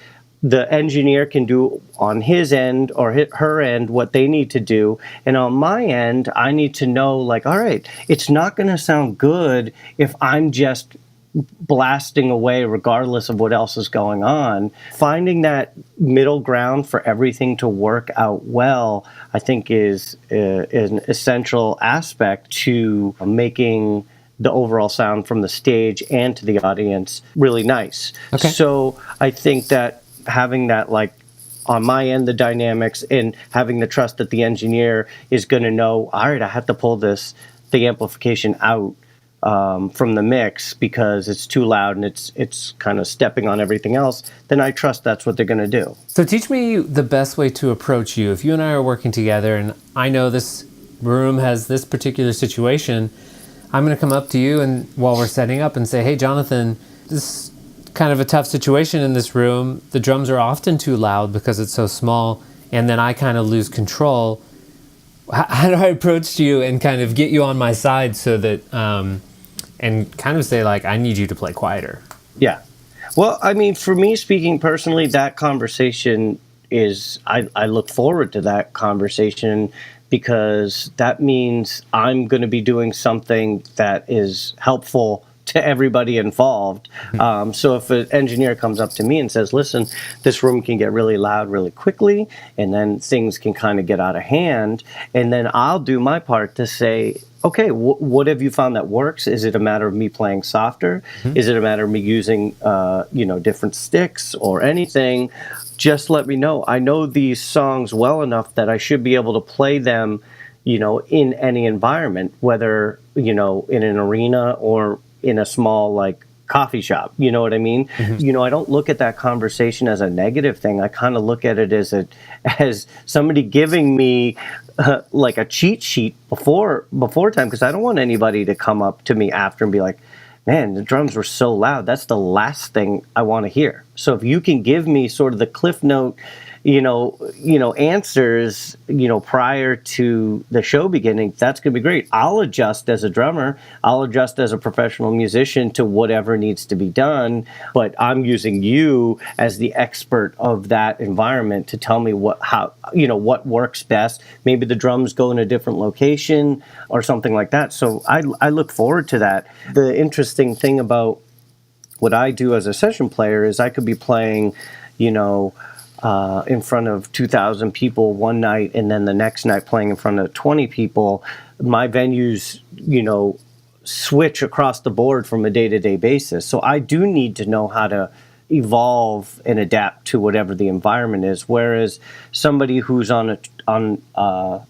The engineer can do on his end or her end what they need to do. And on my end, I need to know, all right, it's not going to sound good if I'm just blasting away regardless of what else is going on. Finding that middle ground for everything to work out well, I think is an essential aspect to making the overall sound from the stage and to the audience really nice. Okay. So I think that having that, on my end, the dynamics, and having the trust that the engineer is going to know, all right, I have to pull the amplification out from the mix because it's too loud and it's kind of stepping on everything else, then I trust that's what they're going to do. So teach me the best way to approach you. If you and I are working together and I know this room has this particular situation, I'm going to come up to you and while we're setting up and say, hey, Jonathan, this is kind of a tough situation in this room. The drums are often too loud because it's so small, and then I kind of lose control. How do I approach you and kind of get you on my side so that, and kind of say like, I need you to play quieter? Yeah. Well, I mean, for me speaking personally, that conversation is, I look forward to that conversation because that means I'm going to be doing something that is helpful to everybody involved. So if an engineer comes up to me and says, listen, this room can get really loud really quickly, and then things can kind of get out of hand, and then I'll do my part to say, okay, what have you found that works? Is it a matter of me playing softer? Is it a matter of me using, different sticks or anything? Just let me know. I know these songs well enough that I should be able to play them, in any environment, whether, in an arena or in a small, like, coffee shop. You know what I mean? I don't look at that conversation as a negative thing. I kind of look at it as somebody giving me like a cheat sheet before time, because I don't want anybody to come up to me after and be like, man, the drums were so loud. That's the last thing I want to hear. So if you can give me sort of the cliff note, answers, prior to the show beginning, that's going to be great. I'll adjust as a drummer. I'll adjust as a professional musician to whatever needs to be done. But I'm using you as the expert of that environment to tell me what works best. Maybe the drums go in a different location or something like that. So I look forward to that. The interesting thing about what I do as a session player is I could be playing, in front of 2,000 people one night, and then the next night playing in front of 20 people. My venues, switch across the board from a day-to-day basis. So I do need to know how to evolve and adapt to whatever the environment is. Whereas somebody who's on an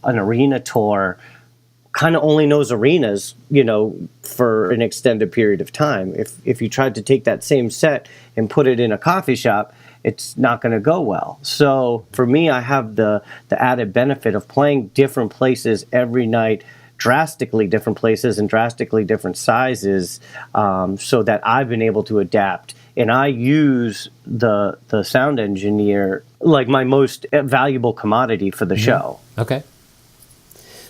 arena tour kind of only knows arenas, for an extended period of time. If you tried to take that same set and put it in a coffee shop, it's not going to go well. So for me, I have the added benefit of playing different places every night, drastically different places and drastically different sizes, so that I've been able to adapt. And I use the sound engineer like my most valuable commodity for the show. Okay.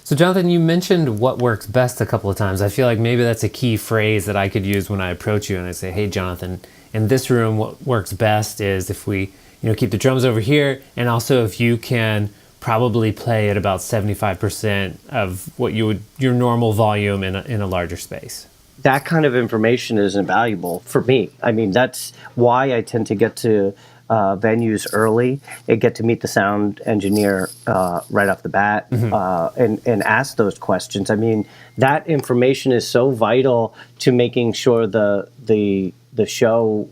So Jonathan, you mentioned what works best a couple of times. I feel like maybe that's a key phrase that I could use when I approach you and I say, hey, Jonathan, in this room, what works best is if we, keep the drums over here, and also if you can probably play at about 75% of what your normal volume in a larger space. That kind of information is invaluable for me. I mean, that's why I tend to get to venues early and get to meet the sound engineer right off the bat, and ask those questions. I mean, that information is so vital to making sure the show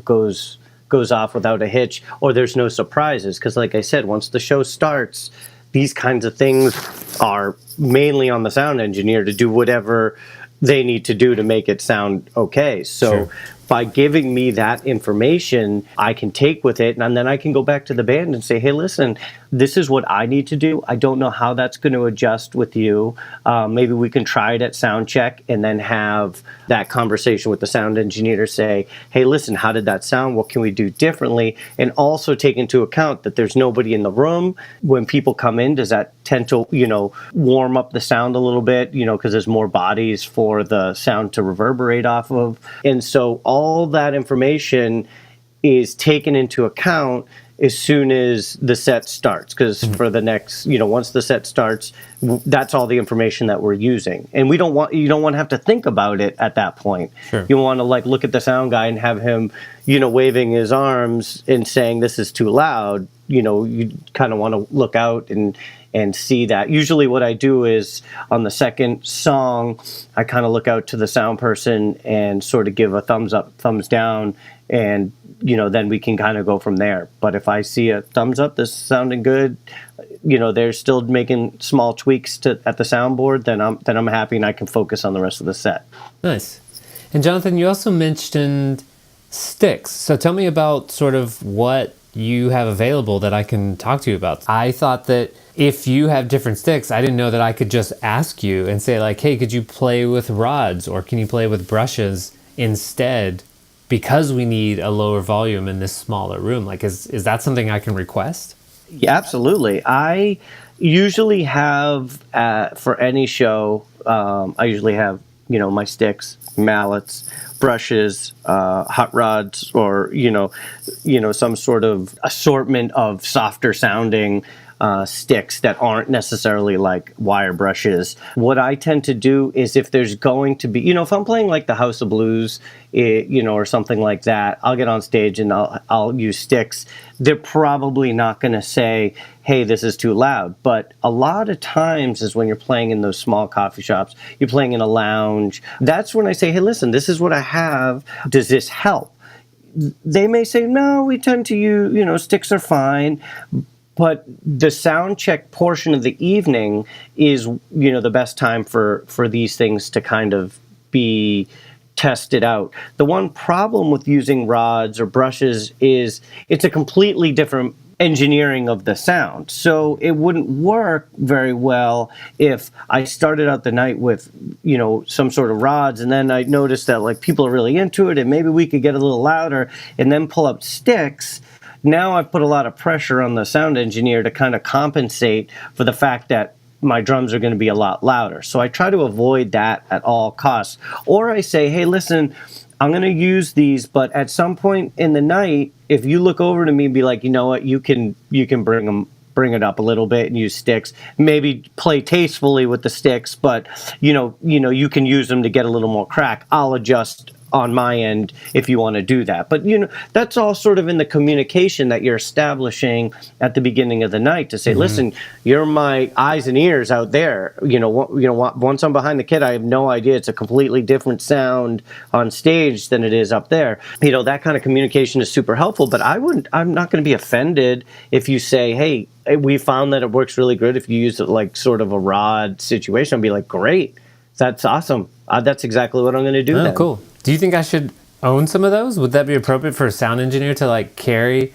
goes off without a hitch, or there's no surprises. Because like I said, once the show starts, these kinds of things are mainly on the sound engineer to do whatever they need to do to make it sound okay. So by giving me that information, I can take with it, and then I can go back to the band and say, hey, listen, this is what I need to do. I don't know how that's going to adjust with you. Maybe we can try it at sound check and then have that conversation with the sound engineer to say, hey, listen, how did that sound? What can we do differently? And also take into account that there's nobody in the room. When people come in, does that tend to, warm up the sound a little bit, because there's more bodies for the sound to reverberate off of. And so all that information is taken into account as soon as the set starts, because for the next, once the set starts, that's all the information that we're using. And you don't want to have to think about it at that point. You want to look at the sound guy and have him, waving his arms and saying this is too loud. you kind of want to look out and see that. Usually what I do is on the second song, I kind of look out to the sound person and sort of give a thumbs up, thumbs down, and then we can kind of go from there. But if I see a thumbs up, this is sounding good, they're still making small tweaks at the soundboard, then I'm happy and I can focus on the rest of the set. Nice. And Jonathan, you also mentioned sticks. So tell me about sort of what you have available that I can talk to you about. I thought that if you have different sticks, I didn't know that I could just ask you and say like, hey, could you play with rods or can you play with brushes instead, because we need a lower volume in this smaller room? Like, is that something I can request? Yeah, absolutely. I usually have, for any show, I usually have, my sticks, mallets, brushes, hot rods, or, some sort of assortment of softer sounding sticks that aren't necessarily like wire brushes. What I tend to do is if there's going to be, if I'm playing like the House of Blues, or something like that, I'll get on stage and I'll use sticks. They're probably not going to say, hey, this is too loud. But a lot of times is when you're playing in those small coffee shops, you're playing in a lounge. That's when I say, hey, listen, this is what I have. Does this help? They may say, no, we tend to use, sticks are fine. But the sound check portion of the evening is, the best time for these things to kind of be tested out. The one problem with using rods or brushes is it's a completely different engineering of the sound. So it wouldn't work very well if I started out the night with, some sort of rods, and then I noticed that like people are really into it and maybe we could get a little louder and then pull up sticks. Now I've put a lot of pressure on the sound engineer to kind of compensate for the fact that my drums are going to be a lot louder. So I try to avoid that at all costs. Or I say, hey, listen, I'm going to use these, but at some point in the night, if you look over to me and be like, you know what, you can bring it up a little bit and use sticks, maybe play tastefully with the sticks, but you can use them to get a little more crack. I'll adjust on my end if you want to do that. But that's all sort of in the communication that you're establishing at the beginning of the night to say, listen, you're my eyes and ears out there. Once I'm behind the kit, I have no idea. It's a completely different sound on stage than it is up there. That kind of communication is super helpful, but I'm not going to be offended if you say, hey, we found that it works really good if you use it like sort of a rod situation. I'll be like, great, that's awesome. That's exactly what I'm going to do. Oh, then. Cool. Do you think I should own some of those? Would that be appropriate for a sound engineer to like carry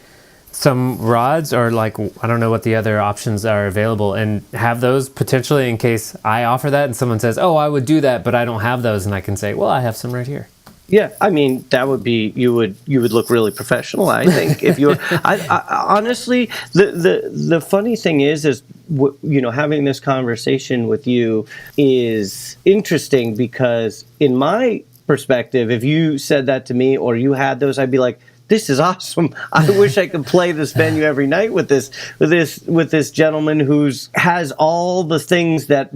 some rods, or like, I don't know what the other options are available, and have those potentially in case I offer that and someone says, oh, I would do that, but I don't have those, and I can say, well, I have some right here. Yeah, I mean, that would be, you would look really professional, I think, if you were. I honestly, the funny thing is having this conversation with you is interesting, because in my perspective, if you said that to me or you had those, I'd be like, this is awesome. I wish I could play this venue every night with this gentleman who's has all the things that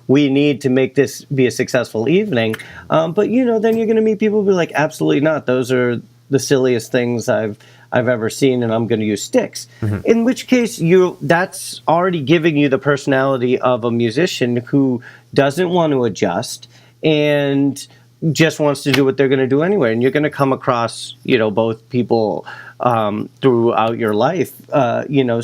we need to make this be a successful evening. But then you're going to meet people who be like, absolutely not. Those are the silliest things I've ever seen, and I'm going to use sticks. In which case, that's already giving you the personality of a musician who doesn't want to adjust and just wants to do what they're going to do anyway. And you're going to come across, both people throughout your life.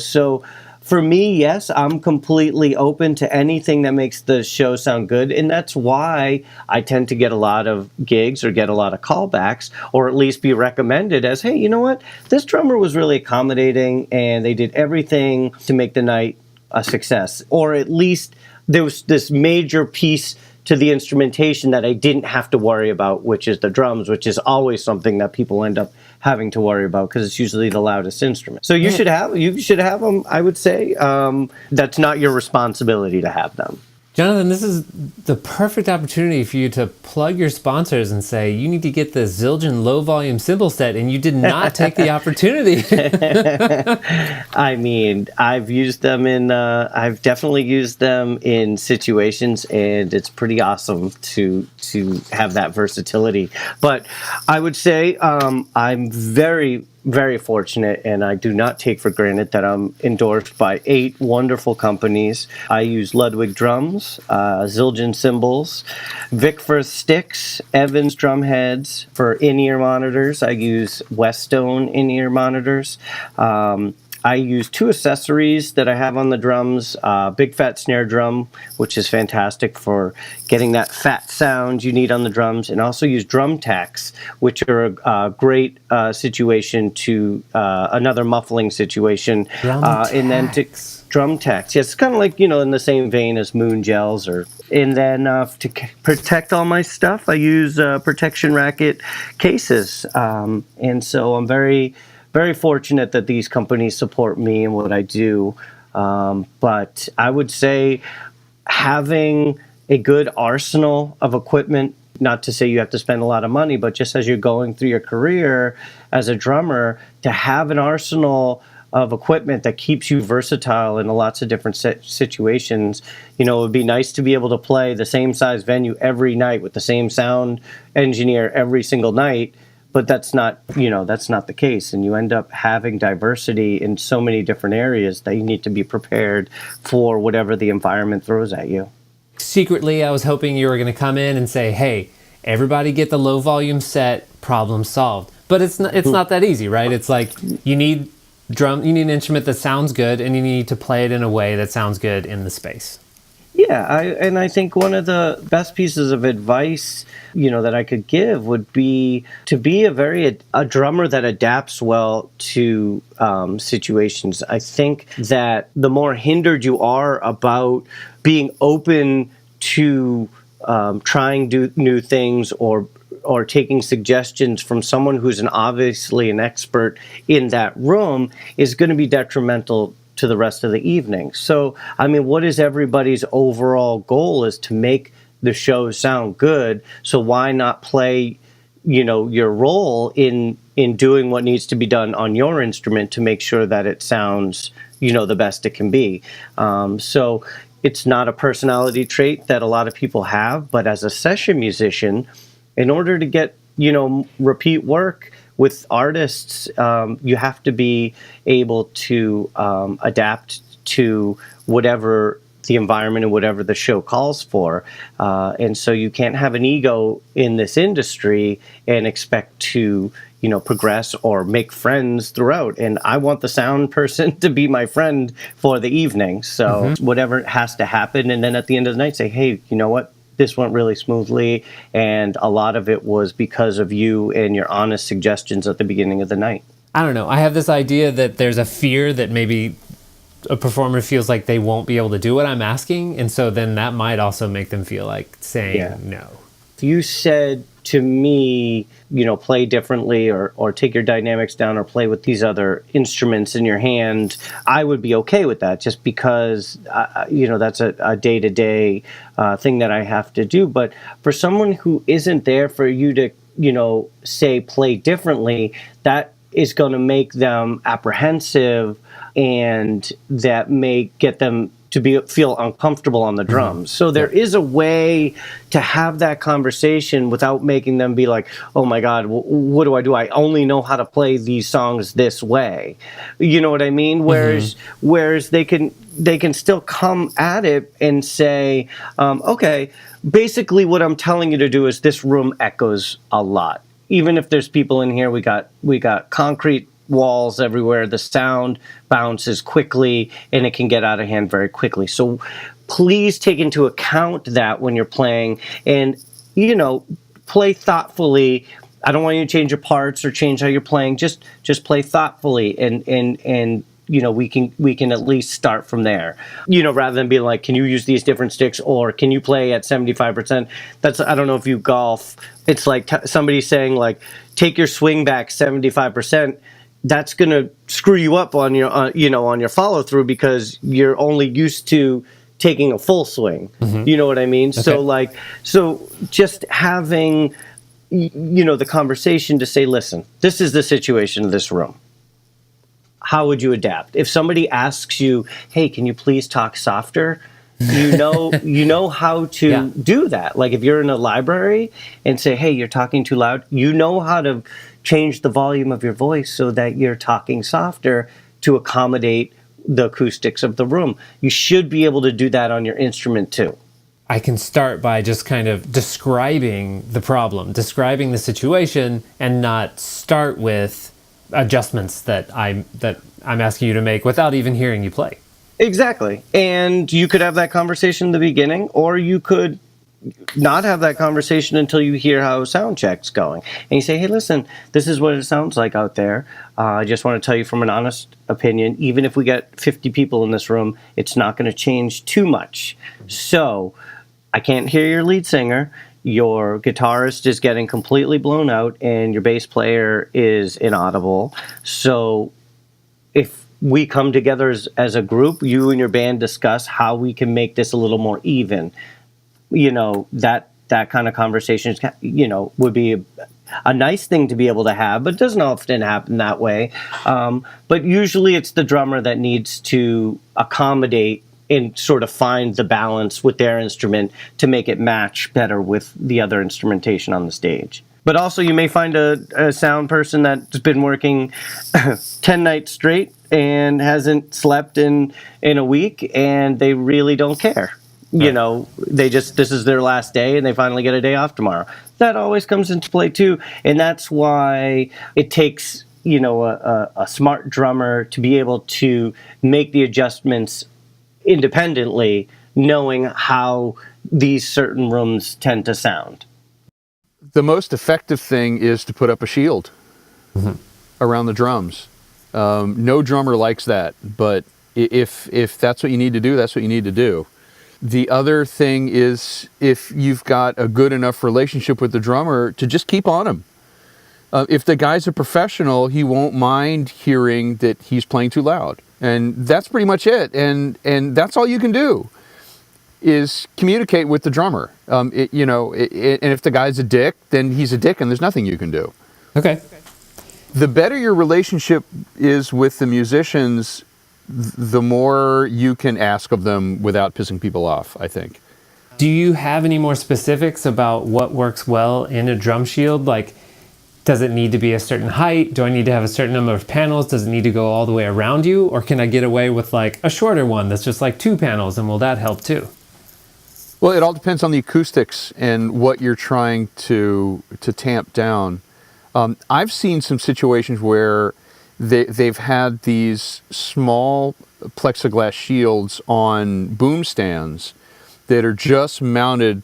So for me, yes, I'm completely open to anything that makes the show sound good. And that's why I tend to get a lot of gigs or get a lot of callbacks, or at least be recommended as, hey, you know what? This drummer was really accommodating and they did everything to make the night a success. Or at least there was this major piece to the instrumentation that I didn't have to worry about, which is the drums, which is always something that people end up having to worry about because it's usually the loudest instrument. So you should have them, I would say. That's not your responsibility to have them. Jonathan, this is the perfect opportunity for you to plug your sponsors and say, you need to get the Zildjian low-volume cymbal set, and you did not take the opportunity. I mean, I've definitely used them in situations, and it's pretty awesome to have that versatility. But I would say I'm very very fortunate, and I do not take for granted that I'm endorsed by 8 wonderful companies. I use Ludwig drums, Zildjian cymbals, Vickforth sticks, Evans drum heads. For in-ear monitors, I use Westone in-ear monitors. I use 2 accessories that I have on the drums, big fat snare drum, which is fantastic for getting that fat sound you need on the drums, and also use drum tacks, which are a great situation to another muffling situation. And then to drum tacks. Yes, it's kind of like, in the same vein as moon gels. And then to protect all my stuff, I use protection racket cases. And so I'm very fortunate that these companies support me and what I do. But I would say having a good arsenal of equipment, not to say you have to spend a lot of money, but just as you're going through your career as a drummer, to have an arsenal of equipment that keeps you versatile in lots of different situations. It would be nice to be able to play the same size venue every night with the same sound engineer every single night. But that's not the case. And you end up having diversity in so many different areas that you need to be prepared for whatever the environment throws at you. Secretly, I was hoping you were going to come in and say, hey, everybody get the low volume set, problem solved. But it's not that easy, right? It's like you need an instrument that sounds good, and you need to play it in a way that sounds good in the space. Yeah, I think one of the best pieces of advice, that I could give would be to be a drummer that adapts well to situations. I think that the more hindered you are about being open to trying new things or taking suggestions from someone who's obviously an expert in that room, is going to be detrimental to the rest of the evening. So, what is everybody's overall goal is to make the show sound good. So why not play, your role in doing what needs to be done on your instrument to make sure that it sounds, the best it can be. So it's not a personality trait that a lot of people have, but as a session musician, in order to get, repeat work with artists, you have to be able to adapt to whatever the environment and whatever the show calls for. And so you can't have an ego in this industry and expect to, progress or make friends throughout. And I want the sound person to be my friend for the evening. So whatever has to happen. And then at the end of the night, say, hey, you know what? This went really smoothly, and a lot of it was because of you and your honest suggestions at the beginning of the night. I don't know. I have this idea that there's a fear that maybe a performer feels like they won't be able to do what I'm asking, and so then that might also make them feel like saying no. If you said to me, play differently or take your dynamics down or play with these other instruments in your hand, I would be okay with that just because, that's a day-to-day thing that I have to do. But for someone who isn't there for you to, say play differently, that is going to make them apprehensive, and that may get them to feel uncomfortable on the drums. So there is a way to have that conversation without making them be like, oh my God, what do? I only know how to play these songs this way. You know what I mean? Whereas they can still come at it and say, okay, basically what I'm telling you to do is this room echoes a lot. Even if there's people in here, we got concrete walls everywhere. The sound bounces quickly and it can get out of hand very quickly. So please take into account that when you're playing, and play thoughtfully. I don't want you to change your parts or change how you're playing. Just play thoughtfully, and we can at least start from there. Rather than being like, can you use these different sticks, or can you play at 75%? I don't know if you golf. It's like somebody saying like, take your swing back 75%. That's going to screw you up on your on your follow through because you're only used to taking a full swing. You know what I mean? Okay. So just having the conversation to say, listen, this is the situation of this room. How would you adapt? If somebody asks you, hey, can you please talk softer? You know how to do that. Like if you're in a library and say, hey, you're talking too loud, you know how to change the volume of your voice so that you're talking softer to accommodate the acoustics of the room. You should be able to do that on your instrument too. I can start by just kind of describing the problem, describing the situation, and not start with adjustments that I'm asking you to make without even hearing you play. Exactly. And you could have that conversation in the beginning, or you could not have that conversation until you hear how sound check's going. And you say, hey, listen, this is what it sounds like out there. I just want to tell you from an honest opinion, even if we get 50 people in this room, it's not going to change too much. So I can't hear your lead singer. Your guitarist is getting completely blown out, and your bass player is inaudible. So if we come together as a group, you and your band discuss how we can make this a little more even. That kind of conversation, would be a nice thing to be able to have, but it doesn't often happen that way. But usually it's the drummer that needs to accommodate and sort of find the balance with their instrument to make it match better with the other instrumentation on the stage. But also you may find a sound person that's been working 10 nights straight and hasn't slept in a week, and they really don't care. This is their last day and they finally get a day off tomorrow. That always comes into play too. And that's why it takes, a smart drummer to be able to make the adjustments independently, knowing how these certain rooms tend to sound. The most effective thing is to put up a shield around the drums. No drummer likes that, but if that's what you need to do, that's what you need to do. The other thing is, if you've got a good enough relationship with the drummer, to just keep on him. If the guy's a professional, he won't mind hearing that he's playing too loud. And that's pretty much it. And that's all you can do, is communicate with the drummer. And if the guy's a dick, then he's a dick and there's nothing you can do. Okay. The better your relationship is with the musicians, the more you can ask of them without pissing people off, I think. Do you have any more specifics about what works well in a drum shield? Like, does it need to be a certain height? Do I need to have a certain number of panels? Does it need to go all the way around you? Or can I get away with like a shorter one that's just like 2 panels, and will that help too? Well, it all depends on the acoustics and what you're trying to tamp down. I've seen some situations where they've had these small plexiglass shields on boom stands that are just mounted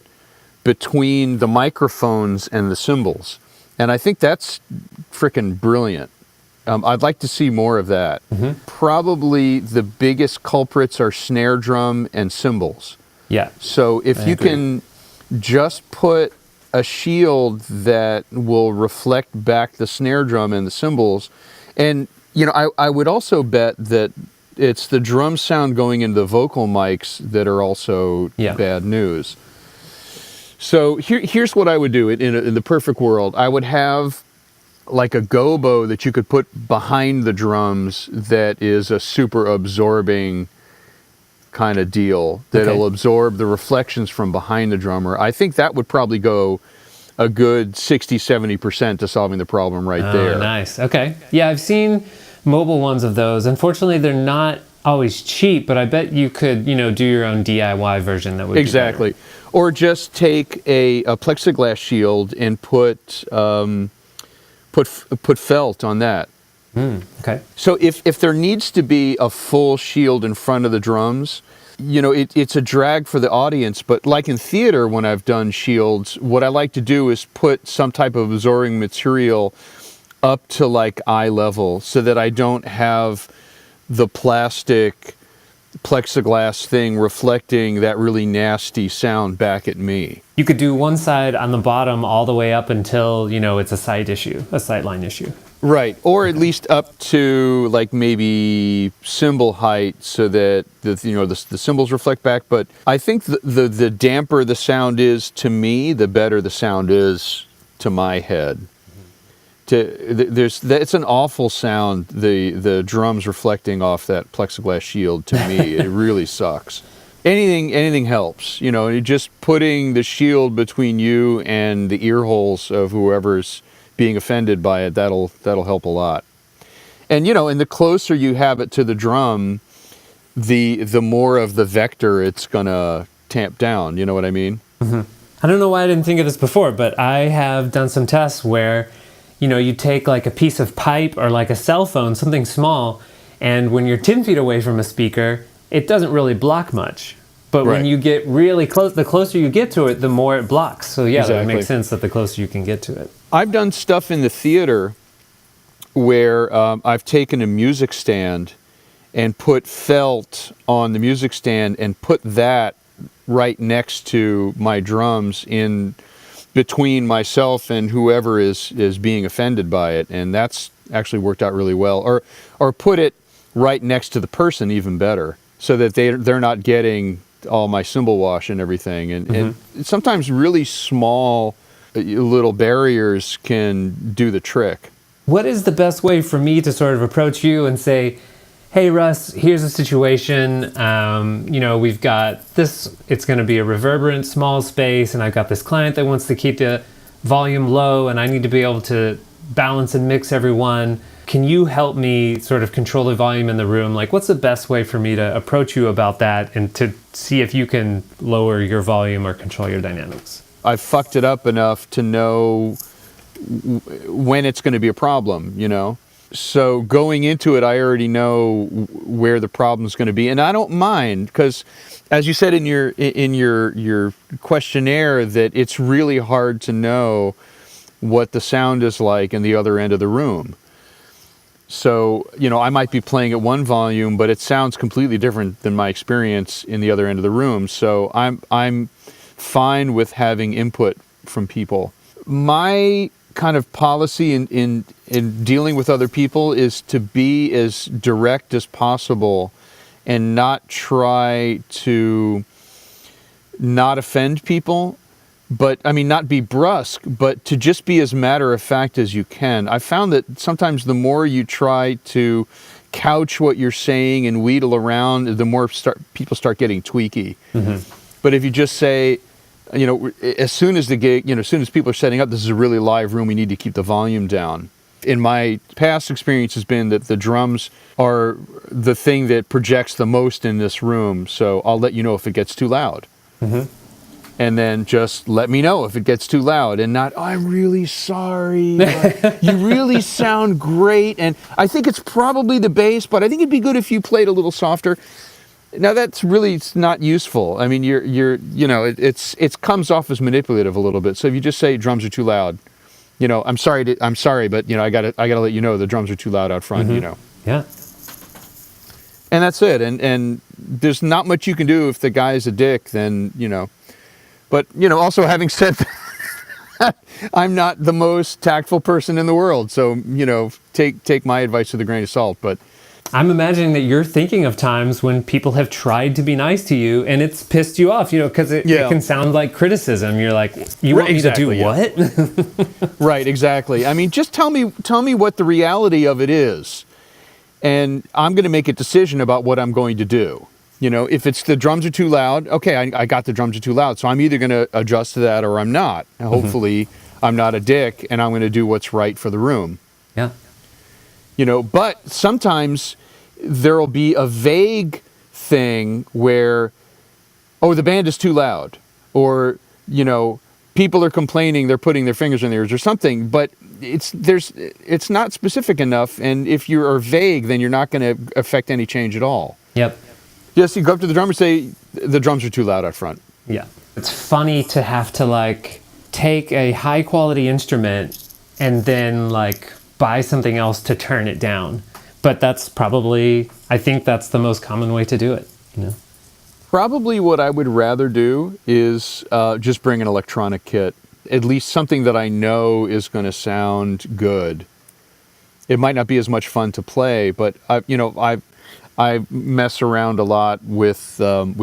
between the microphones and the cymbals. And I think that's freaking brilliant. I'd like to see more of that. Probably the biggest culprits are snare drum and cymbals. Yeah. So if you can just put a shield that will reflect back the snare drum and the cymbals, and I would also bet that it's the drum sound going into the vocal mics that are also bad news. So here's what I would do in the perfect world. I would have like a gobo that you could put behind the drums that is a super absorbing kind of deal that'll absorb the reflections from behind the drummer. I think that would probably go a good 60-70% to solving the problem there. Nice. Okay. Yeah, I've seen mobile ones of those. Unfortunately, they're not always cheap, but I bet you could, do your own DIY version that would exactly. be better. Or just take a plexiglass shield and put felt on that. Okay. So if there needs to be a full shield in front of the drums, it's a drag for the audience. But like in theater, when I've done shields, what I like to do is put some type of absorbing material up to like eye level, so that I don't have the plastic plexiglass thing reflecting that really nasty sound back at me. You could do one side on the bottom all the way up until, it's a sight line issue. Right, or at least up to like maybe cymbal height, so that the cymbals reflect back. But I think the damper the sound is to me, the better the sound is to my head. It's an awful sound, the drums reflecting off that plexiglass shield to me. It really sucks. Anything helps, just putting the shield between you and the ear holes of whoever's being offended by it, that'll help a lot. And and the closer you have it to the drum, the more of the vector it's gonna tamp down. You know what I mean? Mm-hmm. I don't know why I didn't think of this before, but I have done some tests where, you take like a piece of pipe or like a cell phone, something small, and when you're 10 feet away from a speaker, it doesn't really block much. But when you get really close, the closer you get to it, the more it blocks. So yeah, That makes sense that the closer you can get to it. I've done stuff in the theater where I've taken a music stand and put felt on the music stand and put that right next to my drums in between myself and whoever is being offended by it, and that's actually worked out really well. Or put it right next to the person, even better, so that they're not getting all my cymbal wash and everything. And sometimes really small little barriers can do the trick. What is the best way for me to sort of approach you and say, hey, Russ, here's a situation, we've got this, it's going to be a reverberant small space, and I've got this client that wants to keep the volume low, and I need to be able to balance and mix everyone. Can you help me sort of control the volume in the room? Like, what's the best way for me to approach you about that and to see if you can lower your volume or control your dynamics? I've fucked it up enough to know when it's going to be a problem, So going into it, I already know where the problem's going to be, and I don't mind, because, as you said in your questionnaire, that it's really hard to know what the sound is like in the other end of the room. So I might be playing at one volume, but it sounds completely different than my experience in the other end of the room. So I'm fine with having input from people. My kind of policy in dealing with other people is to be as direct as possible and not try to not offend people, but not be brusque, but to just be as matter of fact as you can. I found that sometimes the more you try to couch what you're saying and wheedle around, the more people start getting tweaky. But if you just say, as soon as the gig, as soon as people are setting up, this is a really live room, we need to keep the volume down. In my past experience has been that the drums are the thing that projects the most in this room, so I'll let you know if it gets too loud. And then just let me know if it gets too loud, and not, I'm really sorry, you really sound great, and I think it's probably the bass, but I think it'd be good if you played a little softer. Now that's really not useful. I mean, it comes off as manipulative a little bit. So if you just say drums are too loud, I'm sorry, but I gotta let you know the drums are too loud out front. Yeah. And that's it. And there's not much you can do if the guy's a dick. Then but also having said that, I'm not the most tactful person in the world. So take my advice with a grain of salt. But I'm imagining that you're thinking of times when people have tried to be nice to you and it's pissed you off, because it can sound like criticism. You're like, you want me to do what? Right, exactly. I mean, just tell me what the reality of it is, and I'm going to make a decision about what I'm going to do. If it's the drums are too loud, okay, I got the drums are too loud, so I'm either going to adjust to that or I'm not. And hopefully I'm not a dick, and I'm going to do what's right for the room. Yeah. But sometimes there'll be a vague thing where, the band is too loud, or, people are complaining, they're putting their fingers in their ears or something, but it's not specific enough, and if you are vague, then you're not going to affect any change at all. Yep. Just you go up to the drummer and say, the drums are too loud out front. Yeah. It's funny to have to take a high quality instrument and then buy something else to turn it down. But I think that's the most common way to do it. Probably what I would rather do is just bring an electronic kit, at least something that I know is going to sound good. It might not be as much fun to play, but I mess around a lot with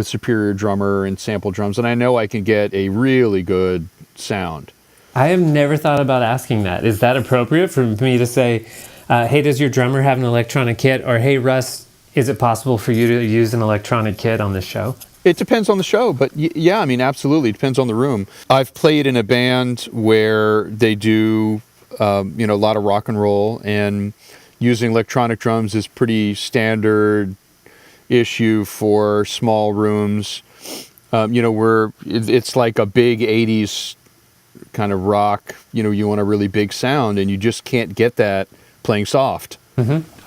Superior Drummer and sample drums, and I know I can get a really good sound. I have never thought about asking that. Is that appropriate for me to say, hey, does your drummer have an electronic kit? Or, hey, Russ, is it possible for you to use an electronic kit on this show? It depends on the show, but absolutely. It depends on the room. I've played in a band where they do a lot of rock and roll, and using electronic drums is pretty standard issue for small rooms. It's like a big 80s kind of rock, you want a really big sound, and you just can't get that playing soft.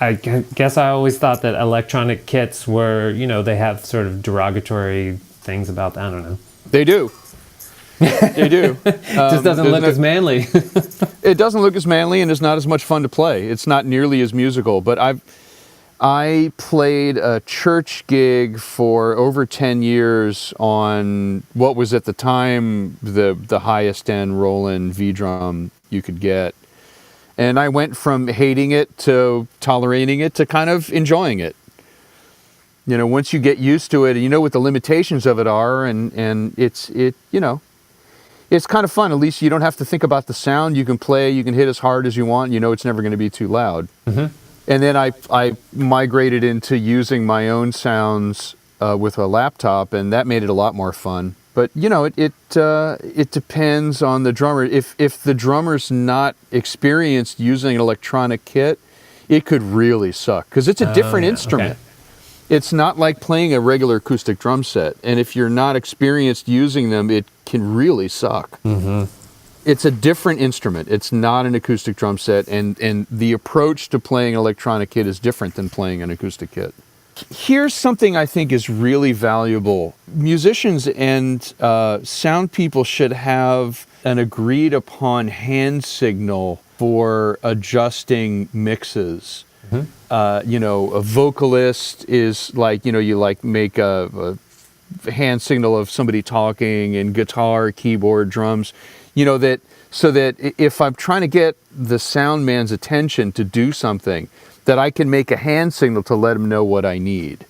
I guess I always thought that electronic kits were, they have sort of derogatory things about that. I don't know. They do. They do. Just doesn't look as manly. It doesn't look as manly, and it's not as much fun to play. It's not nearly as musical, but I played a church gig for over 10 years on what was at the time the highest end Roland V drum you could get. And I went from hating it to tolerating it to kind of enjoying it. Once you get used to it, and you know what the limitations of it are, and it's kind of fun. At least you don't have to think about the sound. You can play, you can hit as hard as you want. It's never going to be too loud. And then I migrated into using my own sounds with a laptop, and that made it a lot more fun. But it depends on the drummer. If the drummer's not experienced using an electronic kit, it could really suck because it's a different instrument. Okay. It's not like playing a regular acoustic drum set, and if you're not experienced using them, it can really suck. It's a different instrument. It's not an acoustic drum set, and the approach to playing an electronic kit is different than playing an acoustic kit. Here's something I think is really valuable. Musicians and sound people should have an agreed upon hand signal for adjusting mixes. A vocalist is like, you make a hand signal of somebody talking, and guitar, keyboard, drums, so that if I'm trying to get the sound man's attention to do something, that I can make a hand signal to let him know what I need.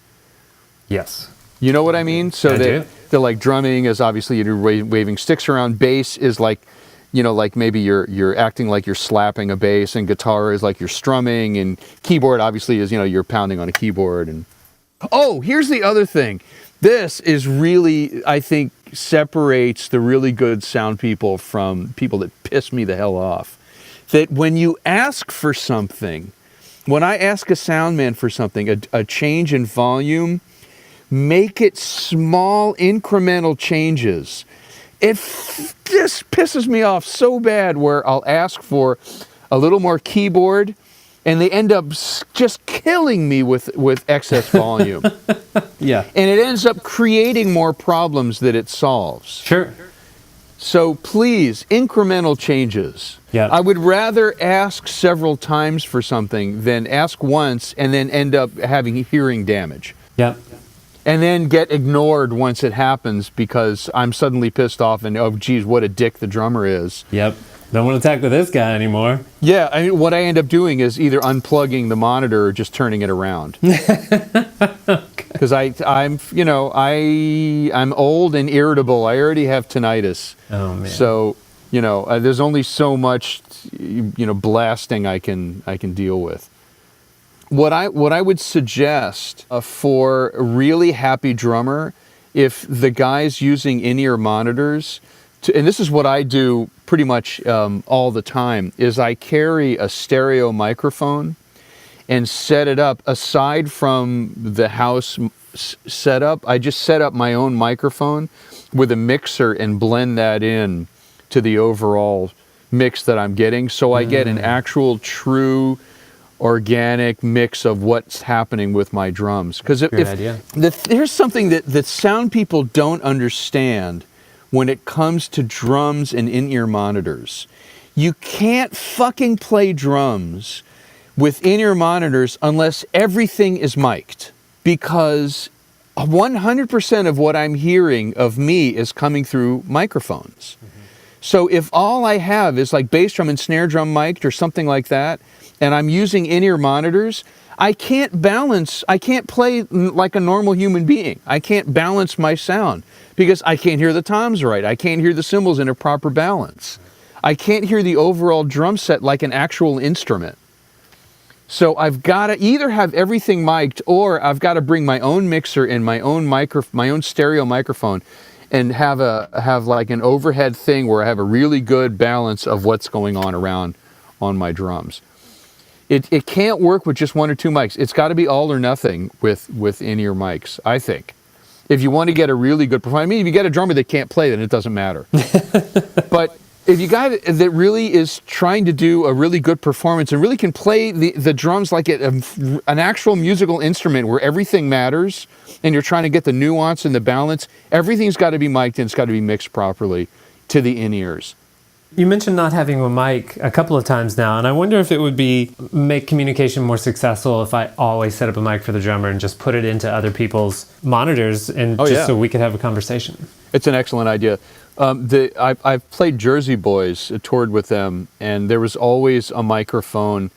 Yes. You know what I mean? So I that like drumming is obviously you're waving sticks around. Bass is like, like maybe you're acting like you're slapping a bass, and guitar is like you're strumming, and keyboard obviously is, you're pounding on a keyboard. And oh, here's the other thing. This is really, I think, separates the really good sound people from people that piss me the hell off. That when you ask for something, when I ask a sound man for something, a change in volume, make it small incremental changes. This pisses me off so bad, where I'll ask for a little more keyboard, and they end up just killing me with excess volume. Yeah. And it ends up creating more problems that it solves. Sure. So please, incremental changes. Yeah. I would rather ask several times for something than ask once and then end up having hearing damage. Yeah. And then get ignored once it happens because I'm suddenly pissed off and, oh, geez, what a dick the drummer is. Yep. Don't want to talk to this guy anymore. Yeah, I mean, what I end up doing is either unplugging the monitor or just turning it around. Because I'm old and irritable. I already have tinnitus. Oh man. So there's only so much blasting I can deal with. What I would suggest for a really happy drummer, if the guy's using in-ear monitors, and this is what I do pretty much all the time, is I carry a stereo microphone and set it up. Aside from the house setup, I just set up my own microphone with a mixer and blend that in to the overall mix that I'm getting. So I get an actual true organic mix of what's happening with my drums. Because here's something that sound people don't understand when it comes to drums and in-ear monitors. You can't fucking play drums with in-ear monitors unless everything is mic'd, because 100% of what I'm hearing of me is coming through microphones. So if all I have is like bass drum and snare drum mic'd or something like that, and I'm using in-ear monitors, I can't play like a normal human being. I can't balance my sound because I can't hear the toms right. I can't hear the cymbals in a proper balance. I can't hear the overall drum set like an actual instrument. So I've got to either have everything mic'd, or I've got to bring my own mixer and my own stereo microphone, and have like an overhead thing where I have a really good balance of what's going on around on my drums. It can't work with just one or two mics. It's got to be all or nothing with in-ear mics, I think. If you want to get a really good performance, I mean, if you get a drummer that can't play, then it doesn't matter. But if you got it that really is trying to do a really good performance and really can play the drums like an actual musical instrument where everything matters and you're trying to get the nuance and the balance, everything's got to be mic'd and it's got to be mixed properly to the in-ears. You mentioned not having a mic a couple of times now, and I wonder if it would make communication more successful if I always set up a mic for the drummer and just put it into other people's monitors and so we could have a conversation. It's an excellent idea. I've played Jersey Boys, toured with them, and there was always a microphone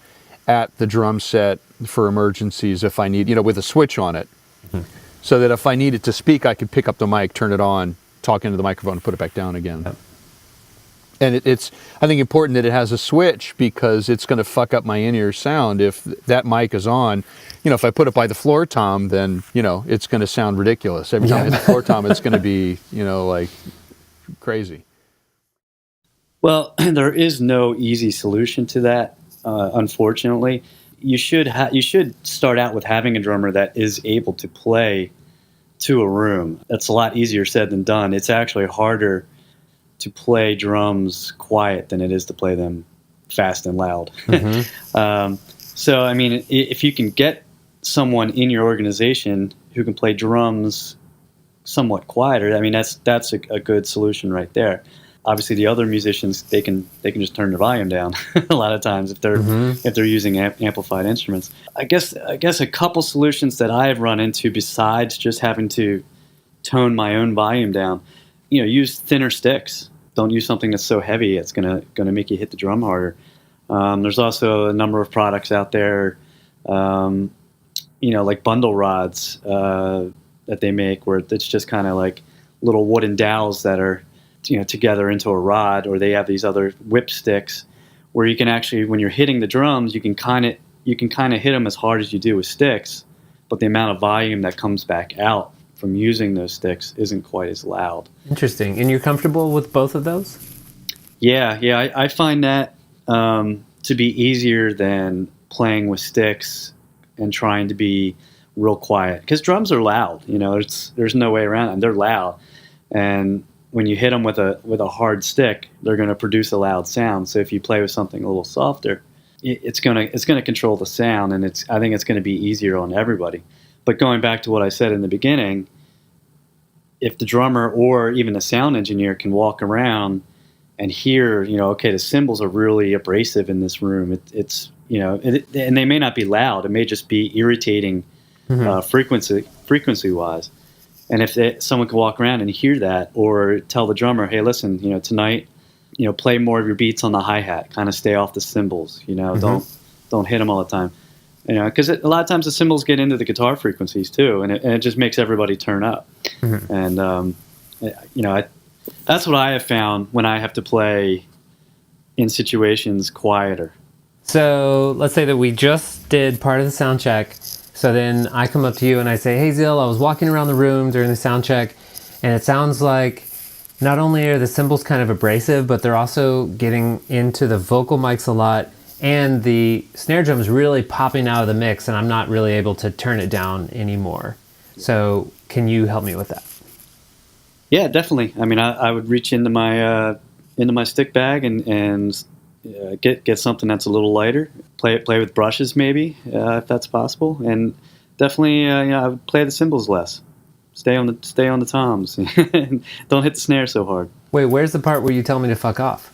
at the drum set for emergencies if I need, with a switch on it. Mm-hmm. So that if I needed to speak, I could pick up the mic, turn it on, talk into the microphone, and put it back down again. Yep. And it's, I think, important that it has a switch because it's going to fuck up my in-ear sound if that mic is on. If I put it by the floor tom, then, it's going to sound ridiculous. Every time I hit the floor tom, it's going to be, like crazy. Well, there is no easy solution to that, unfortunately. You should start out with having a drummer that is able to play to a room. That's a lot easier said than done. It's actually harder to play drums quiet than it is to play them fast and loud. Mm-hmm. So, I mean, if you can get someone in your organization who can play drums somewhat quieter, I mean, that's a good solution right there. Obviously, the other musicians, they can just turn the volume down a lot of times if they're using amplified instruments. I guess a couple solutions that I've run into besides just having to tone my own volume down, use thinner sticks. Don't use something that's so heavy it's gonna make you hit the drum harder. There's also a number of products out there, like bundle rods that they make, where it's just kind of like little wooden dowels that are together into a rod, or they have these other whip sticks where you can actually, when you're hitting the drums, you can kind of hit them as hard as you do with sticks, but the amount of volume that comes back out from using those sticks isn't quite as loud. Interesting. And you're comfortable with both of those? Yeah. I find that to be easier than playing with sticks and trying to be real quiet. Because drums are loud. There's no way around them. They're loud. And when you hit them with a hard stick, they're going to produce a loud sound. So if you play with something a little softer, it's going to control the sound, and I think it's going to be easier on everybody. But going back to what I said in the beginning, if the drummer or even the sound engineer can walk around and hear, okay, the cymbals are really abrasive in this room. And they may not be loud. It may just be irritating frequency-wise. And if someone can walk around and hear that, or tell the drummer, hey, listen, tonight, play more of your beats on the hi-hat, kind of stay off the cymbals, don't hit them all the time. Because a lot of times the cymbals get into the guitar frequencies too, and it just makes everybody turn up. Mm-hmm. And that's what I have found when I have to play in situations quieter. So let's say that we just did part of the sound check. So then I come up to you and I say, hey Zill, I was walking around the room during the sound check, and it sounds like not only are the cymbals kind of abrasive, but they're also getting into the vocal mics a lot. And the snare drum's really popping out of the mix, and I'm not really able to turn it down anymore. So can you help me with that? Yeah, definitely. I mean, I would reach into my stick bag and get something that's a little lighter. Play with brushes maybe, if that's possible. And definitely, I would play the cymbals less. Stay on the toms. Don't hit the snare so hard. Wait, where's the part where you tell me to fuck off?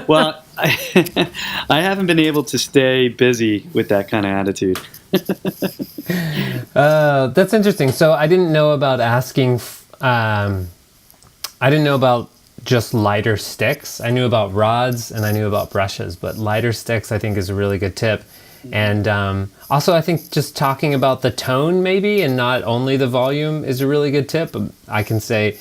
Well, I haven't been able to stay busy with that kind of attitude. That's interesting. So I didn't know about asking. I didn't know about just lighter sticks. I knew about rods and I knew about brushes, but lighter sticks I think is a really good tip. And also I think just talking about the tone maybe and not only the volume is a really good tip. I can say,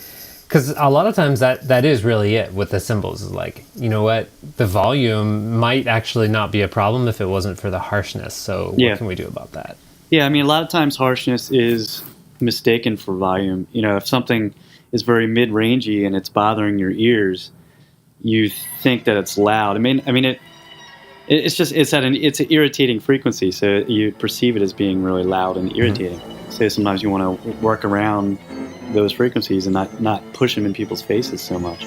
because a lot of times that is really it with the cymbals, is like, you know what, the volume might actually not be a problem if it wasn't for the harshness. So what can we do about that? Yeah, I mean, a lot of times harshness is mistaken for volume. If something is very mid-rangey and it's bothering your ears, you think that it's loud. It's an irritating frequency, so you perceive it as being really loud and irritating. So sometimes you want to work around those frequencies and not push them in people's faces so much.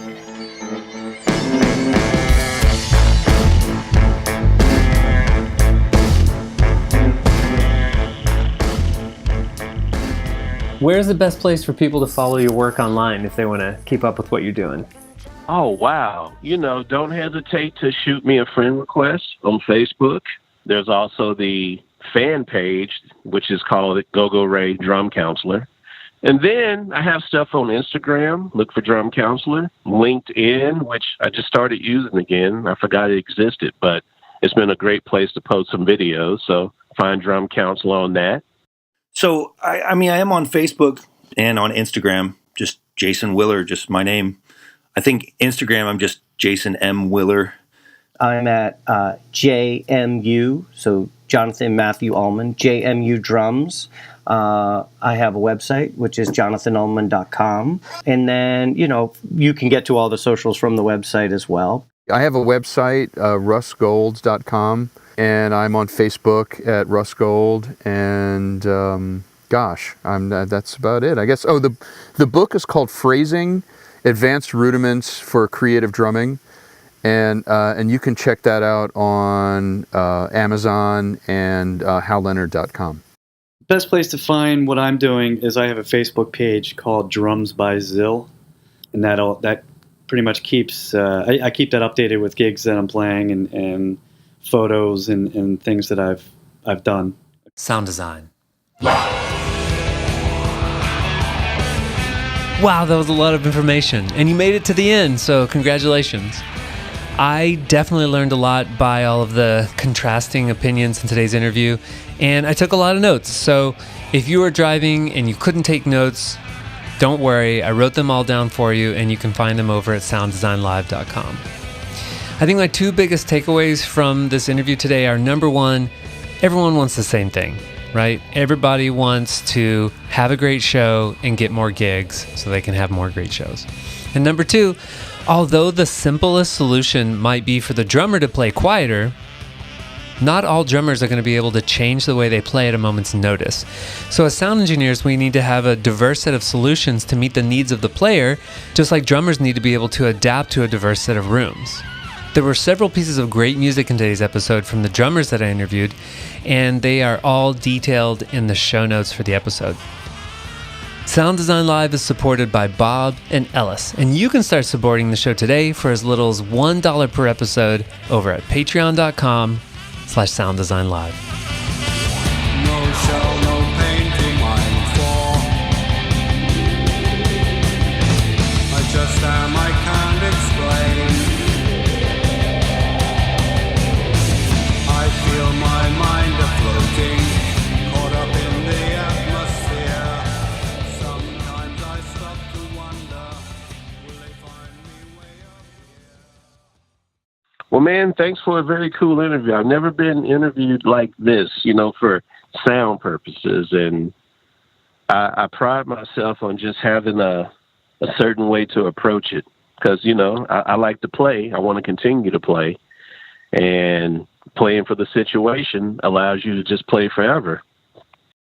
Where's the best place for people to follow your work online if they want to keep up with what you're doing? Oh, wow. Don't hesitate to shoot me a friend request on Facebook. There's also the fan page, which is called Go-Go Ray Drum Counselor. And then I have stuff on Instagram. Look for Drum Counselor. LinkedIn, which I just started using again. I forgot it existed, but it's been a great place to post some videos. So find Drum Counselor on that. So, I am on Facebook and on Instagram, just Jason Willer, just my name. I think Instagram, I'm just Jason M. Willer. I'm at JMU, so Jonathan Matthew Ulman, JMU Drums. I have a website, which is jonathanulman.com. And then, you can get to all the socials from the website as well. I have a website, russgold.com, and I'm on Facebook at Russ Gold, and that's about it, I guess. Oh, the book is called Phrasing: Advanced Rudiments for Creative Drumming, and you can check that out on Amazon and howleonard.com. Best place to find what I'm doing is I have a Facebook page called Drums by Zill, and that pretty much keeps I keep that updated with gigs that I'm playing and photos and things that I've done. Sound design. Wow, that was a lot of information, and you made it to the end, so congratulations. I definitely learned a lot by all of the contrasting opinions in today's interview, and I took a lot of notes. So if you were driving and you couldn't take notes, don't worry, I wrote them all down for you, and you can find them over at sounddesignlive.com. I think my two biggest takeaways from this interview today are, number one, everyone wants the same thing, right? Everybody wants to have a great show and get more gigs so they can have more great shows. And number two, although the simplest solution might be for the drummer to play quieter, not all drummers are going to be able to change the way they play at a moment's notice. So as sound engineers, we need to have a diverse set of solutions to meet the needs of the player, just like drummers need to be able to adapt to a diverse set of rooms. There were several pieces of great music in today's episode from the drummers that I interviewed, and they are all detailed in the show notes for the episode. Sound Design Live is supported by Bob and Ellis, and you can start supporting the show today for as little as $1 per episode over at patreon.com/sounddesignlive. No shell, no pain to mine for. I just am, I can't explain. I feel my mind afloating, caught up in the atmosphere. Sometimes I stop to wonder, will they find me way up here? Well, man, thanks for a very cool interview. I've never been interviewed like this, for sound purposes. And I pride myself on just having a certain way to approach it. Because, I like to play. I want to continue to play. And playing for the situation allows you to just play forever.